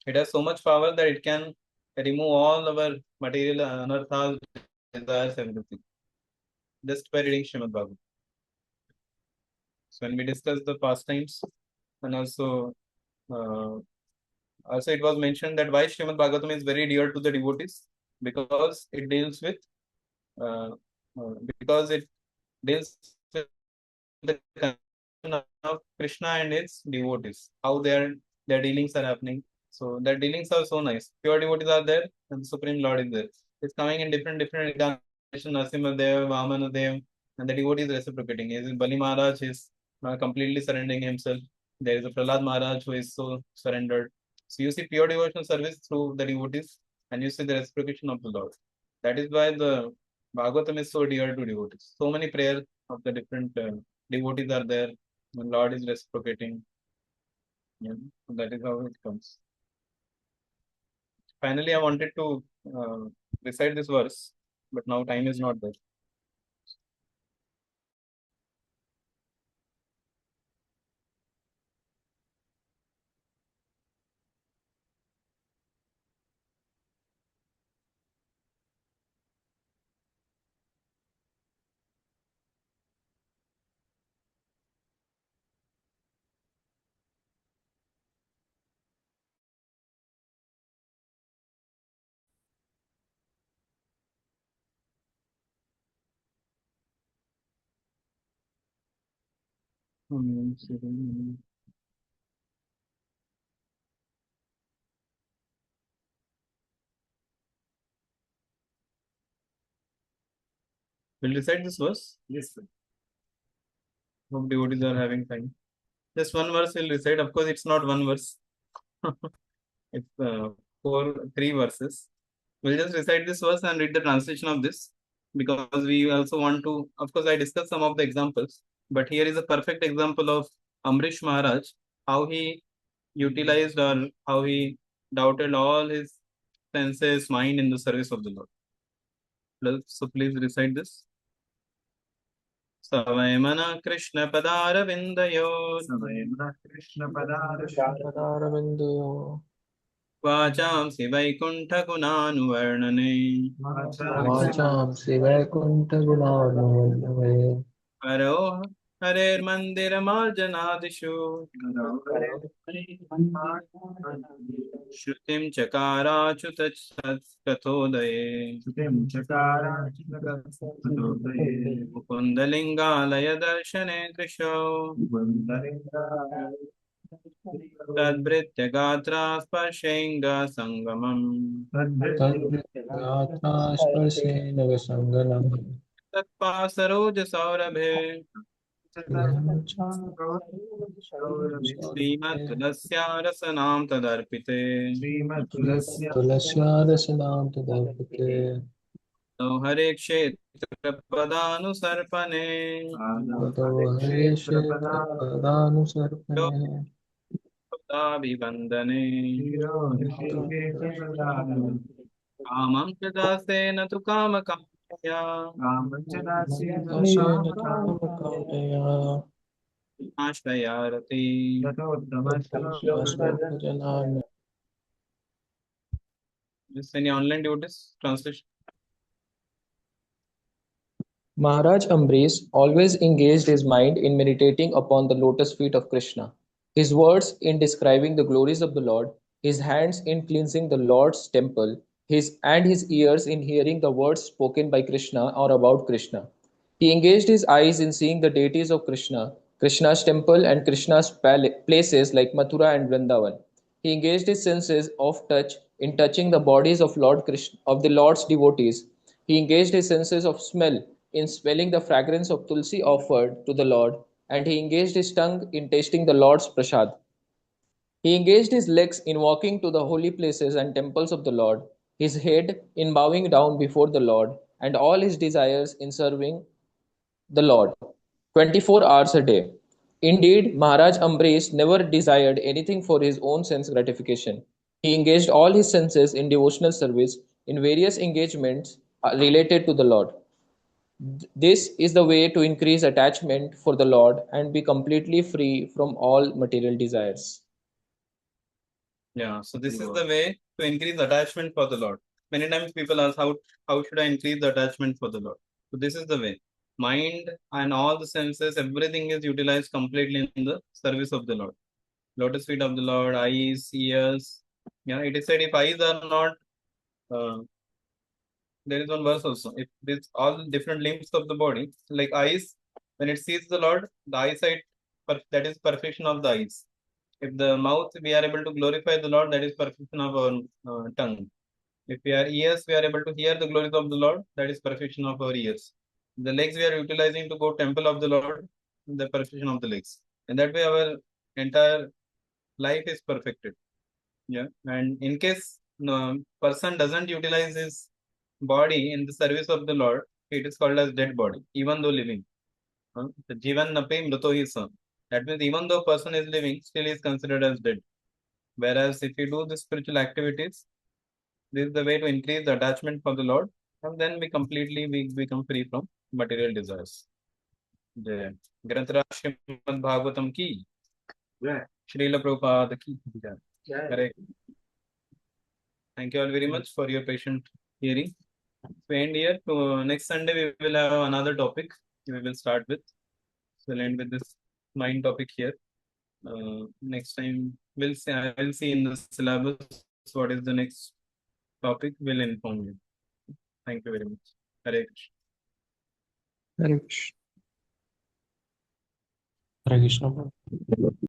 [SPEAKER 1] it has so much power that it can remove all our material anarthas, desires, everything, just by reading Srimad Bhagavatam. So when we discuss the pastimes, and uh, also it was mentioned that why Srimad Bhagavatam is very dear to the devotees, because it deals with uh, because it deals with the connection of Krishna and his devotees, how their dealings are happening. So their dealings are so nice. Pure devotees are there, and the Supreme Lord is there. It's coming in different incarnations. Narasimha Dev, Vamana Dev, and the devotee is reciprocating. Bali Maharaj is completely surrendering himself. There is a Prahlad Maharaj who is so surrendered. So you see pure devotional service through the devotees, and you see the reciprocation of the Lord. That is why the Bhagavatam is so dear to devotees. So many prayers of the different devotees are there. The Lord is reciprocating. Yeah, so that is how it comes. Finally, I wanted to recite this verse, but now time is not there. Will recite this verse?
[SPEAKER 2] Yes, sir.
[SPEAKER 1] Hope devotees are having time. Just one verse will recite. Of course, it's not one verse. It's three verses. We'll just recite this verse and read the translation of this, because we also want to. Of course, I discussed some of the examples, but here is a perfect example of Amrish Maharaj, how he utilized or how he doubted all his senses, mind in the service of the Lord. So please recite this. Savaimana Krishna Padara Vindayo
[SPEAKER 2] Krishna Padara
[SPEAKER 5] Padaravindaya
[SPEAKER 1] Vacham Sivaikuntha Gunanuvarnane
[SPEAKER 5] Vacham Sivaikuntha Gunarnavaya
[SPEAKER 1] Haro Harer Mandiramarjanadishu Shrutim Chakarachuta Kathodaye Mukundalingalaya Darshane Krisho Tadbritya Gatra Sparshenga Sangamam
[SPEAKER 5] Tadvrityatra Sparsena Vasanganam
[SPEAKER 1] Tatpasaroj Saurabhe Srimat Tulasya Rasanam Tadarpite
[SPEAKER 5] Tulasya Rasanam Tadarpite
[SPEAKER 1] No Hare Kshetra Padanusarpane
[SPEAKER 5] Tato Hare Kshetra Padanusarsane
[SPEAKER 1] Bhivandane Kamam Chadasena Tu Kamakaya
[SPEAKER 5] Dasena Kamakaya
[SPEAKER 1] Ashrayarati.
[SPEAKER 5] Asmabhajanami.
[SPEAKER 1] Is any online devotees translation?
[SPEAKER 6] Maharaj Ambrish always engaged his mind in meditating upon the lotus feet of Krishna, his words in describing the glories of the Lord, his hands in cleansing the Lord's temple, his ears in hearing the words spoken by Krishna or about Krishna. He engaged his eyes in seeing the deities of Krishna, Krishna's temple, and Krishna's places like Mathura and Vrindavan. He engaged his senses of touch in touching the bodies of Lord Krishna, of the Lord's devotees. He engaged his senses of smell in smelling the fragrance of tulsi offered to the Lord, and he engaged his tongue in tasting the Lord's prasad. He engaged his legs in walking to the holy places and temples of the Lord, his head in bowing down before the Lord, and all his desires in serving the Lord 24 hours a day. Indeed, Maharaj Ambrish never desired anything for his own sense gratification. He engaged all his senses in devotional service in various engagements related to the Lord. This is the way to increase attachment for the Lord and be completely free from all material desires.
[SPEAKER 1] Yeah, so this is the way to increase attachment for the Lord. Many times people ask, how should I increase the attachment for the Lord? So this is the way. Mind and all the senses, everything is utilized completely in the service of the Lord. Lotus feet of the Lord, eyes, ears. Yeah, it is said if eyes are not, there is one verse also. If this all different limbs of the body, like eyes, when it sees the Lord, the eyesight, that is perfection of the eyes. If the mouth, we are able to glorify the Lord, that is perfection of our tongue. If we are ears, we are able to hear the glories of the Lord, that is perfection of our ears. The legs we are utilizing to go temple of the Lord, the perfection of the legs. And that way our entire life is perfected. Yeah. And in case no person doesn't utilize his body in the service of the Lord, it is called as dead body, even though living. Jivan nape mruto hi sam. That means even though person is living, still is considered as dead. Whereas if you do the spiritual activities, this is the way to increase the attachment for the Lord, and then we become free from material desires. Jai. Granthra Srimad Bhagavatam ki.
[SPEAKER 2] Yeah.
[SPEAKER 1] Srila Prabhupada ki. Jai. Correct. Thank you all very much for your patient hearing. So end here. So next Sunday we will have another topic. We will start with. So we'll end with this mind topic here. Next time we'll see. I will see in the syllabus what is the next topic. We'll inform you. Thank you very much. Hare Krishna.
[SPEAKER 5] Hare Krishna. Hare Krishna.